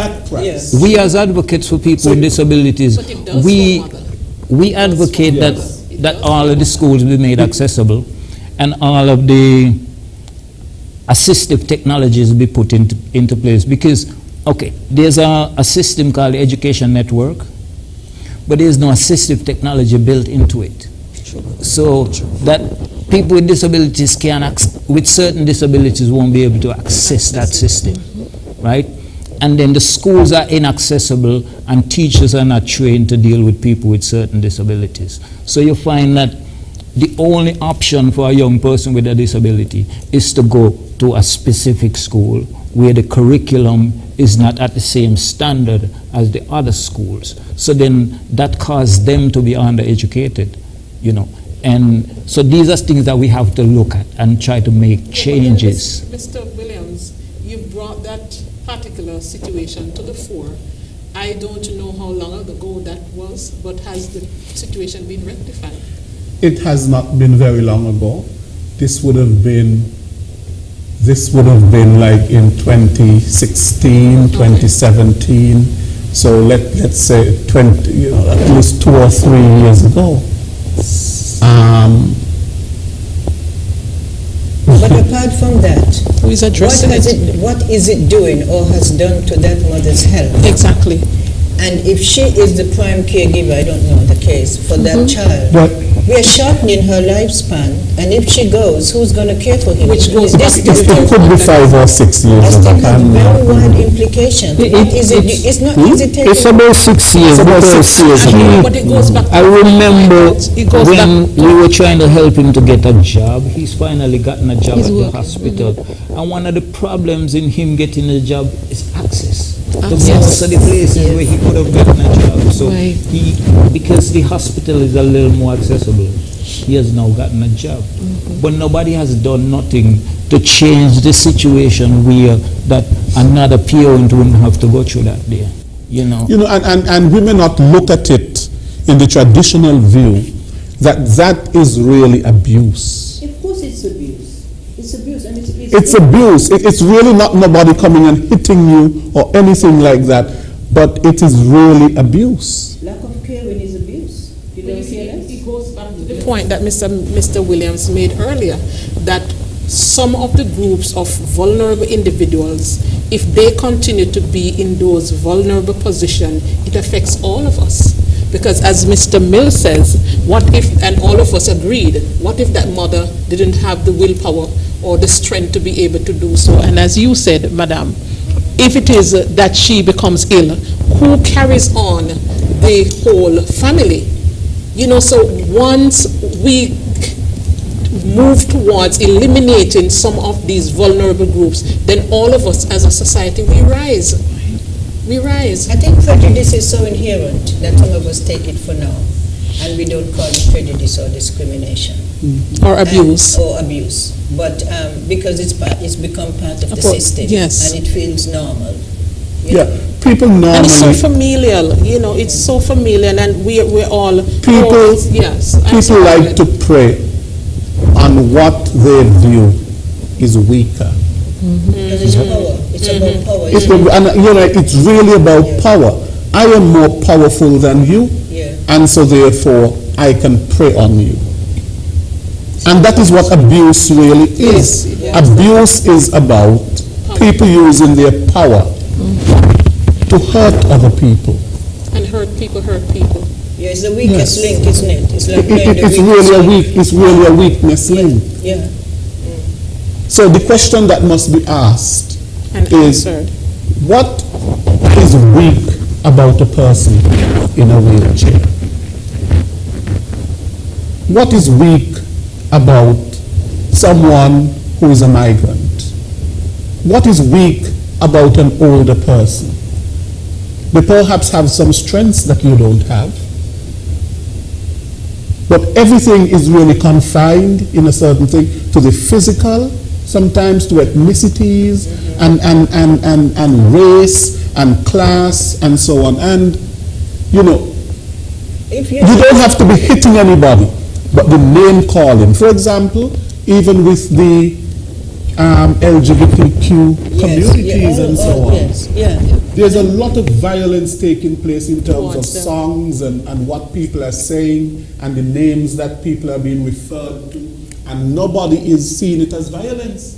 advocates for people with disabilities, we advocate that all of the schools be made accessible and all of the assistive technologies be put into place. Because, okay, there's a system called the Education Network, but there's no assistive technology built into it. So that people with disabilities with certain disabilities won't be able to access that system, right? And then the schools are inaccessible and teachers are not trained to deal with people with certain disabilities. So you find that the only option for a young person with a disability is to go to a specific school where the curriculum is not at the same standard as the other schools. So then that causes them to be undereducated, you know. And so these are things that we have to look at and try to make changes. Mr. Williams, you brought that particular situation to the fore. I don't know how long ago that was, but has the situation been rectified? It has not been very long ago. This would have been like in 2016, 2017. So let's say 20, at least 2 or 3 years ago. But apart from that, who is addressing what is it doing or has done to that mother's health? Exactly. And if she is the prime caregiver, I don't know the case, for that child, we are shortening her lifespan. And if she goes, who's going to care for him? Which goes back to it could be 5 or 6 years. This thing has very wide implications. It's not easy taking. It's about 6 years. But it goes back to I remember when we were trying to help him to get a job. He's finally gotten a job at the hospital. And one of the problems in him getting a job is access. Most of the places where he could have gotten a job. So because the hospital is a little more accessible, he has now gotten a job. But nobody has done nothing to change the situation where that another parent wouldn't have to go through that there. You know, and we may not look at it in the traditional view that is really abuse. Of course it's abuse. It's abuse, and it's abuse. It's really not nobody coming and hitting you or anything like that, but it is really abuse. Lack of caring is abuse. It goes back to the point that Mr. Williams made earlier, that some of the groups of vulnerable individuals, if they continue to be in those vulnerable positions, it affects all of us. Because as Mr. Mill says, what if, and all of us agreed, what if that mother didn't have the willpower or the strength to be able to do so? And as you said, Madam, if it is that she becomes ill, who carries on the whole family? You know, so once we move towards eliminating some of these vulnerable groups, then all of us as a society, we rise. We rise. I think prejudice is so inherent that some of us take it for now, and we don't call it prejudice or discrimination. Or abuse. Or abuse. But because it's become part of the system, and it feels normal. People normally. And it's so familial, you know, it's so familiar, and we're all. People like to prey on what they view is weaker. Because it's power. It's about power. It's really about power. I am more powerful than you, and so therefore I can prey on you. And that is what abuse really is. Abuse is about people using their power to hurt other people. And hurt people hurt people. Yeah, it's the weakest link, isn't it? It's like It's really a weakness link. Yeah. So the question that must be asked And is, answered. what is weak about a person in a wheelchair? What is weak about someone who is a migrant? What is weak about an older person? They perhaps have some strengths that you don't have. But everything is really confined in a certain thing to the physical, sometimes to ethnicities and race and class and so on. And, you know, you don't have to be hitting anybody, but the name calling. For example, even with the LGBTQ communities and so on. There's a lot of violence taking place in terms of songs and what people are saying and the names that people are being referred to, and nobody is seeing it as violence.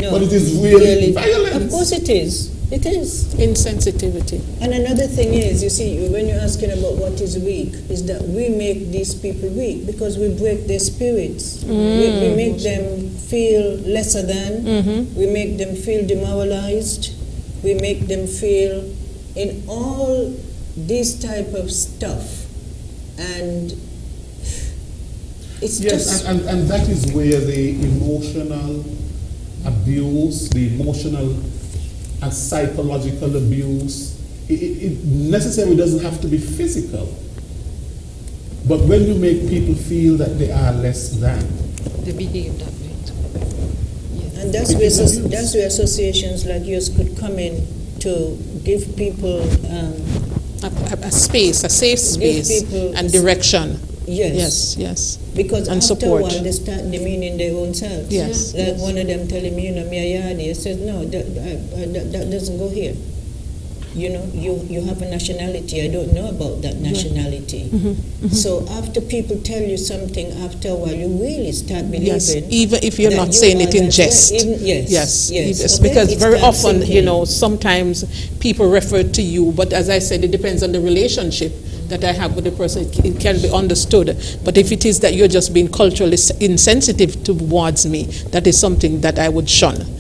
No, but it is really violence. Of course it is. It is. Insensitivity. And another thing is, you see, when you're asking about what is weak, is that we make these people weak because we break their spirits. We make them feel lesser than. We make them feel demoralized. We make them feel in all this type of stuff. And it's just... And that is where the emotional abuse, the emotional and psychological abuse, it necessarily doesn't have to be physical. But when you make people feel that they are less than, they behave that way. And that's where associations like yours could come in to give people a space, a safe space, and direction. Yes. Because and after support. a while they start demeaning their own selves. Yes. Like one of them telling me, me a yardie. I said, no, that doesn't go here. You know, you have a nationality. I don't know about that nationality. So after people tell you something, after a while, you really start believing. Yes, even if you're not saying it in jest. Yes. Okay? Because It very starts often, sinking. sometimes people refer to you, but as I said, it depends on the relationship that I have with the person. It can be understood. But if it is that you're just being culturally insensitive towards me, that is something that I would shun.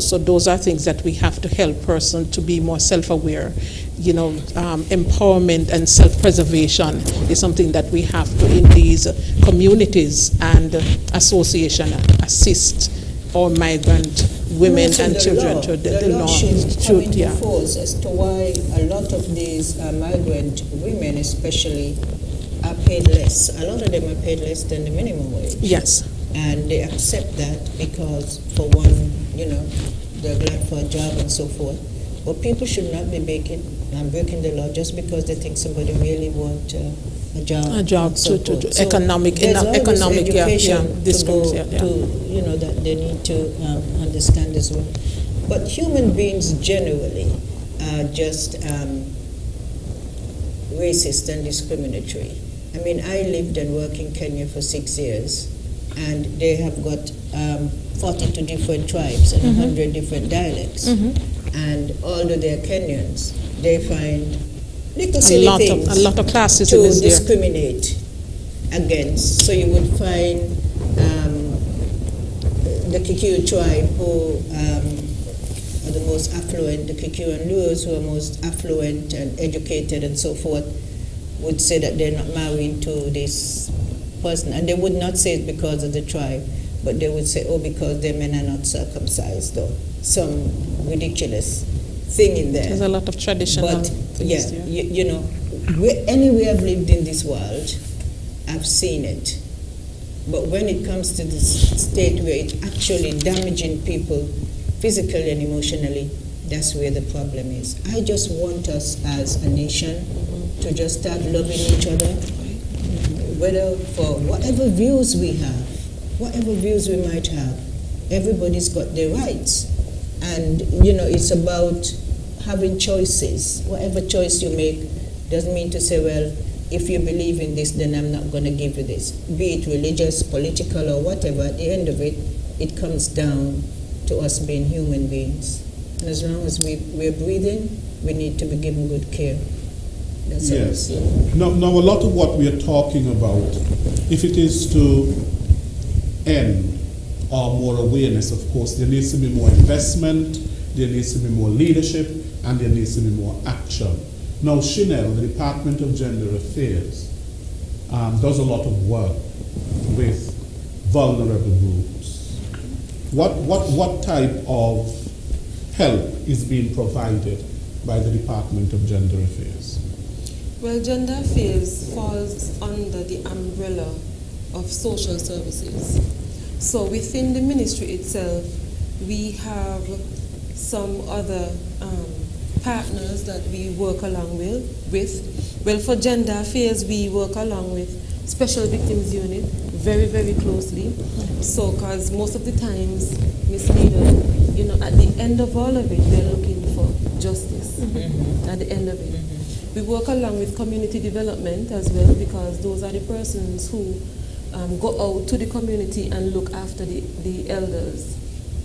So those are things that we have to help person to be more self-aware. Empowerment and self-preservation is something that we have to, in these communities and association, assist our migrant women and children to the law. Should come into force as to why a lot of these migrant women especially are paid less. A lot of them are paid less than the minimum wage. Yes. And they accept that because, for one, they're glad for a job and so forth. But people should not be breaking the law just because they think somebody really wants a job. A job so to so economic education discourse. To that they need to understand as well. But human beings generally are just racist and discriminatory. I mean, I lived and worked in Kenya for 6 years, and they have got 42 different tribes and 100 different dialects. And although they're Kenyans, they find little silly things a lot of classism to is there. discriminate against. So you would find the Kikuyu tribe who are the most affluent, the Kikuyu and Luos who are most affluent and educated and so forth, would say that they're not married to this person. And they would not say it because of the tribe, but they would say, oh, because their men are not circumcised, or some ridiculous thing in there. There's a lot of traditional but things there. Anywhere I've lived in this world, I've seen it. But when it comes to this state where it's actually damaging people physically and emotionally, that's where the problem is. I just want us as a nation to just start loving each other, whether for whatever views we have, whatever views we might have, everybody's got their rights. And, it's about having choices. Whatever choice you make doesn't mean to say, well, if you believe in this, then I'm not going to give you this. Be it religious, political, or whatever, at the end of it, it comes down to us being human beings. And as long as we're breathing, we need to be given good care. That's all. Yes. Now, a lot of what we are talking about, if it is to end or more awareness, of course, there needs to be more investment, there needs to be more leadership, and there needs to be more action. Now, Chanel, the Department of Gender Affairs, does a lot of work with vulnerable groups. What type of help is being provided by the Department of Gender Affairs? Well, Gender Affairs falls under the umbrella of social services. So within the ministry itself, we have some other partners that we work along with. Well, for Gender Affairs, we work along with Special Victims Unit very, very closely. So, because most of the times, Ms. Leader, you know, at the end of all of it, we're looking for justice. At the end of it. We work along with community development as well, because those are the persons who go out to the community and look after the elders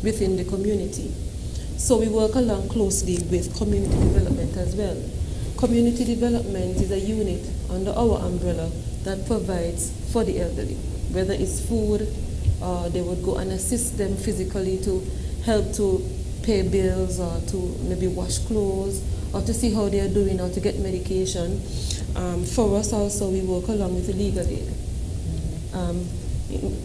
within the community. So we work along closely with community development as well. Community development is a unit under our umbrella that provides for the elderly, whether it's food, or they would go and assist them physically to help to pay bills, or to maybe wash clothes, or to see how they are doing, or to get medication. For us also, we work along with the legal aid.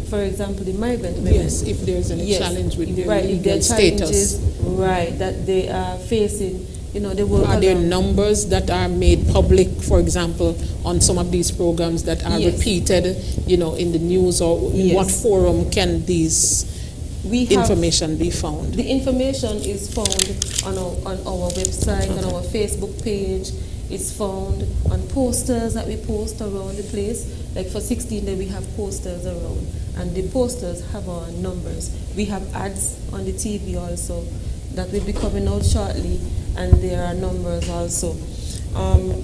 For example, the migrant women. Yes, if there's any challenge with their legal status. Right, that they are facing, you know, they work Are there numbers that are made public, for example, on some of these programs that are repeated, you know, in the news, or in what forum can these information be found? The information is found on our website, on our Facebook page. It's found on posters that we post around the place. Like for 16 Day, we have posters around, and the posters have our numbers. We have ads on the TV also that will be coming out shortly, and there are numbers also.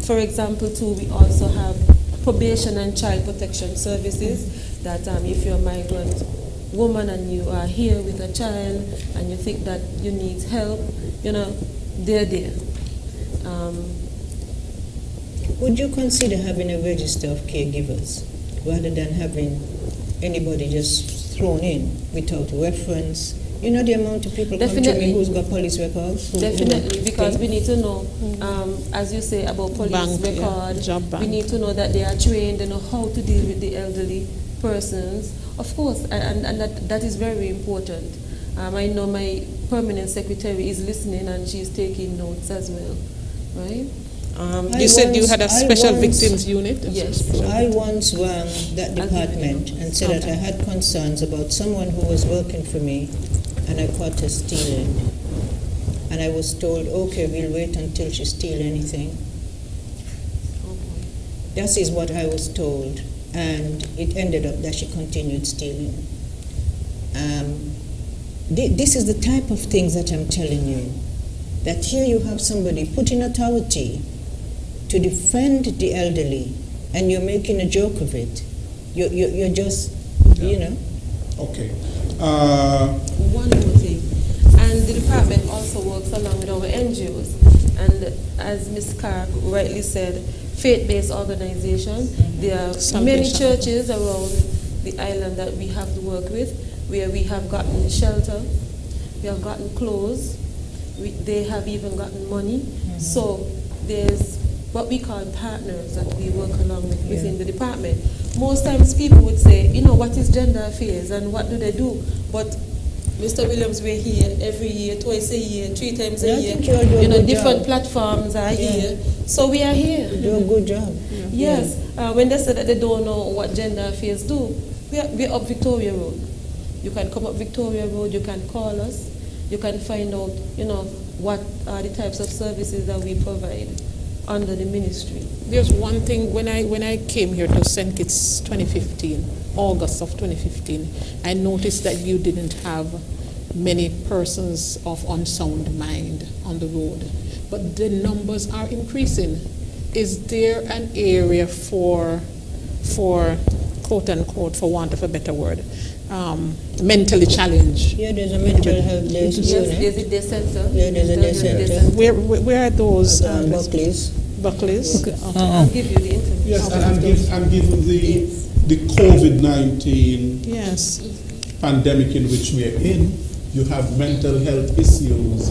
For example, too, we also have probation and child protection services, that if you're a migrant woman and you are here with a child and you think that you need help, you know, they're there. Would you consider having a register of caregivers rather than having anybody just thrown in without reference? You know the amount of people come to me who's got police records? Definitely, because we need to know, as you say, about police record. We need to know that they are trained, they know how to deal with the elderly persons. Of course, and that is very important. I know my permanent secretary is listening, and she's taking notes as well, right? You said you had a special victims unit? Yes. I once rang that department and said that I had concerns about someone who was working for me, and I caught her stealing. And I was told, okay, we'll wait until she steals anything. That is what I was told. And it ended up that she continued stealing. This is the type of things that I'm telling you. That here you have somebody put in authority to defend the elderly, and you're making a joke of it. You're just, you know. Okay. One more thing. And the department also works along with our NGOs. And as Ms. Clark rightly said, faith-based organization. There are many churches around the island that we have to work with, where we have gotten shelter, we have gotten clothes, they have even gotten money. So there's what we call partners that we work along with within the department. Most times people would say, you know, what is gender affairs and what do they do? But Mr. Williams, we're here every year, twice a year, 3 times a year. You know, different platforms are here. So we are here. You do a good job. Yes. When they say that they don't know what gender affairs do, we're up Victoria Road. You can come up Victoria Road, you can call us, you can find out, you know, what are the types of services that we provide under the ministry. There's one thing, when I came here to St. Kitts 2015, August of 2015, I noticed that you didn't have many persons of unsound mind on the road. But the numbers are increasing. is there an area for quote unquote, for want of a better word, mentally challenged? Yeah, there's a mental health day. Yes, there's a day center. Yeah, there's a day center. Where are those? Buckley's. Buckley's? Okay. I'll give you the information. Yes, and given the COVID-19 yes. pandemic in which we are in, you have mental health issues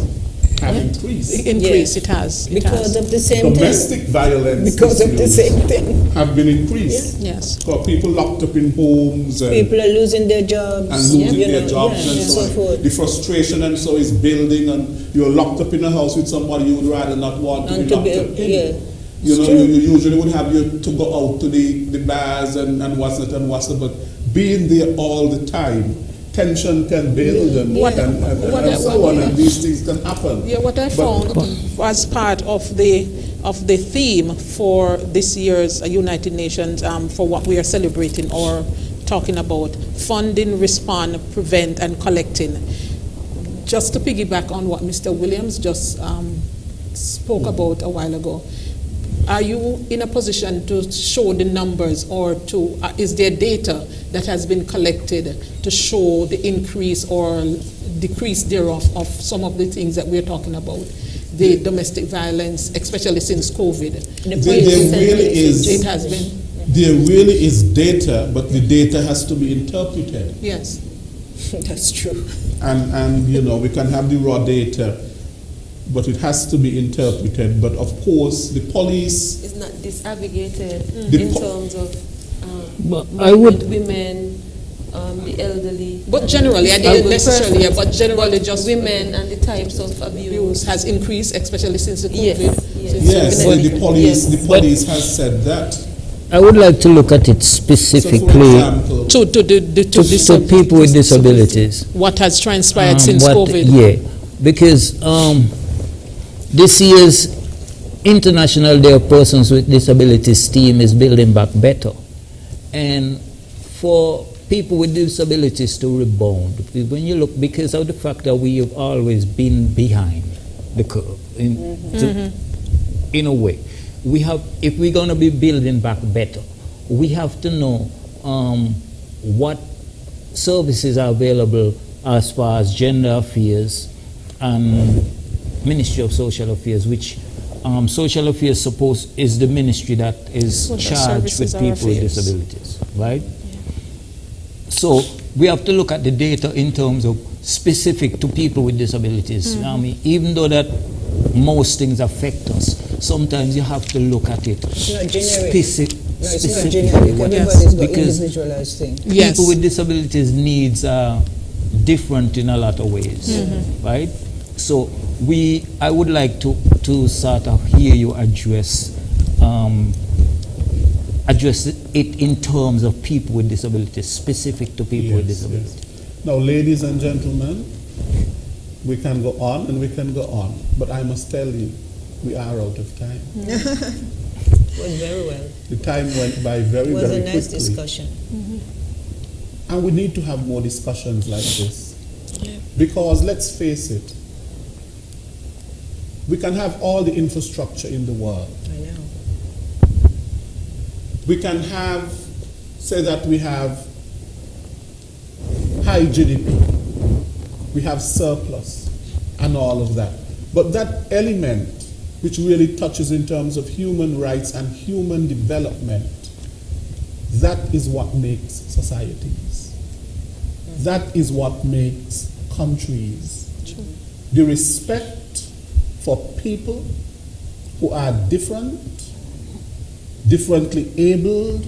have increased. Increased, it has. Because of the same Domestic thing. violence Because of the same thing. have been increased. Yes. Because people locked up in homes. And people are losing their jobs. And losing their jobs and so forth. The frustration and so is building, and you're locked up in a house with somebody you would rather not want to be locked up in. Yeah. You know, you usually would have you to go out to the bars and what's not, but being there all the time, tension can build and so on, and these things can happen. Yeah, what I found was part of the theme for this year's United Nations for what we are celebrating or talking about: funding, respond, prevent, and collecting. Just to piggyback on what Mr. Williams just spoke about a while ago, are you in a position to show the numbers, or to is there data that has been collected to show the increase or decrease thereof of some of the things that we're talking about, the domestic violence, especially since COVID? There really is data, but the data has to be interpreted. Yes, that's true. And you know, we can have the raw data, but it has to be interpreted. But of course, the police is not disaggregated The in terms of women, the elderly. But generally, I didn't necessarily, but generally just women and the types of abuse has increased, especially since the COVID. Yes, the police has said that. I would like to look at it specifically to people with disabilities. What has transpired since COVID? Yeah, because this year's International Day of Persons with Disabilities theme is building back better. And for people with disabilities to rebound, when you look, because of the fact that we have always been behind the curve in a way, we have, if we're going to be building back better, we have to know what services are available as far as gender affairs and Ministry of Social Affairs, which Social Affairs is the ministry that is charged with people with disabilities, right? So we have to look at the data in terms of specific to people with disabilities. I mean, even though that most things affect us, sometimes you have to look at it specifically. It's not generic. Everybody's got individualized thing. People with disabilities needs are different in a lot of ways, right? So I would like to sort of hear you address it in terms of people with disabilities, specific to people with disabilities. Yes. Now, ladies and gentlemen, we can go on and we can go on, but I must tell you, we are out of time. Went very well. The time went by very, very quickly. It was a nice discussion. And we need to have more discussions like this. Because let's face it, we can have all the infrastructure in the world. I know. We can say that we have high GDP, we have surplus, and all of that. But that element which really touches in terms of human rights and human development, that is what makes societies. That is what makes countries. The respect for people who are different, differently abled,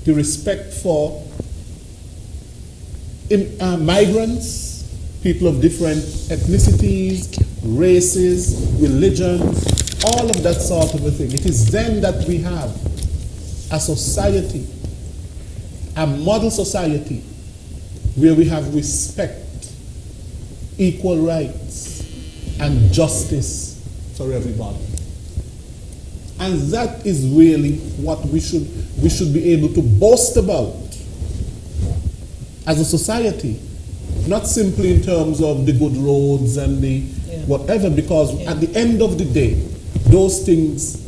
the respect for migrants, people of different ethnicities, races, religions, all of that sort of a thing. It is then that we have a society, a model society, where we have respect, equal rights, and justice for everybody. And that is really what we should be able to boast about as a society, not simply in terms of the good roads and the whatever, because at the end of the day, those things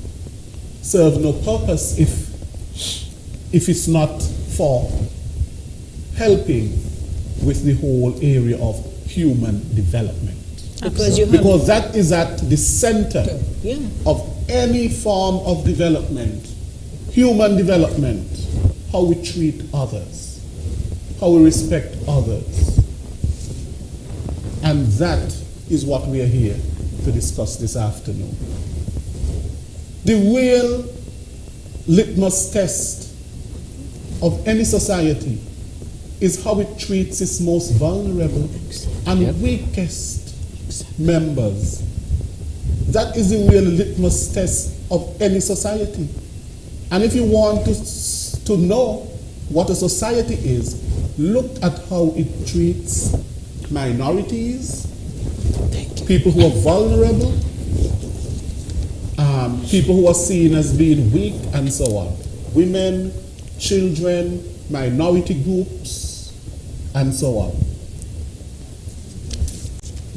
serve no purpose if it's not for helping with the whole area of human development. Because that is at the center of any form of development, human development, how we treat others, how we respect others. And that is what we are here to discuss this afternoon. The real litmus test of any society is how it treats its most vulnerable and weakest members. That is the real litmus test of any society. And if you want to know what a society is, look at how it treats minorities, people who are vulnerable, people who are seen as being weak, and so on. Women, children, minority groups, and so on.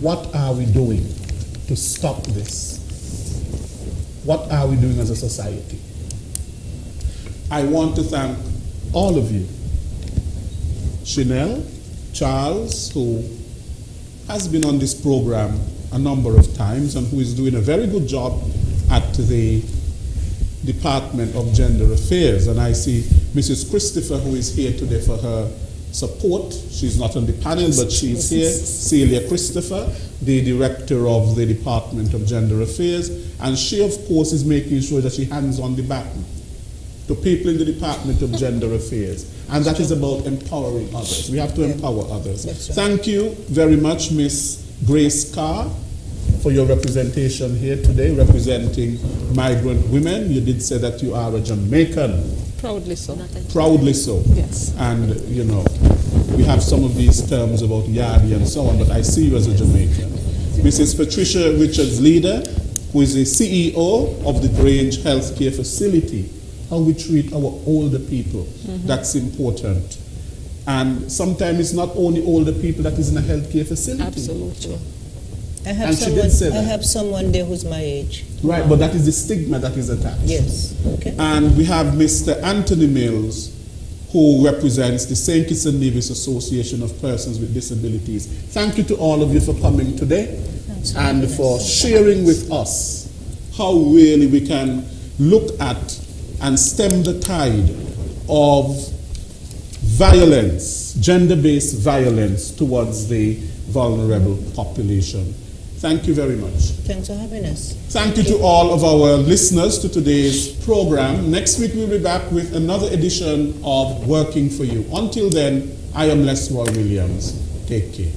What are we doing to stop this? What are we doing as a society? I want to thank all of you. Chanel, Charles, who has been on this program a number of times and who is doing a very good job at the Department of Gender Affairs. And I see Mrs. Christopher, who is here today for her support. She's not on the panel, but she's here. Celia Christopher, the Director of the Department of Gender Affairs. And she, of course, is making sure that she hands on the baton to people in the Department of Gender Affairs. And that is about empowering others. We have to empower others. Thank you very much, Miss Grace Carr, for your representation here today, representing migrant women. You did say that you are a Jamaican. Proudly so. Proudly so. Yes. And, you know, we have some of these terms about Yardi and so on, but I see you as a Jamaican. Mrs. Patricia Richards-Leader, who is the CEO of the Grange Healthcare Facility. How we treat our older people, that's important. And sometimes it's not only older people that is in a healthcare facility. Absolutely. I have someone there who's my age. Right, but that is the stigma that is attached. Yes, okay. And we have Mr. Anthony Mills, who represents the St. Kitts and Nevis Association of Persons with Disabilities. Thank you to all of you for coming today and for sharing with us how really we can look at and stem the tide of violence, gender-based violence towards the vulnerable population. Thank you very much. Thanks for having us. Thank you to all of our listeners to today's program. Next week we'll be back with another edition of Working for You. Until then, I am Les Roy Williams. Take care.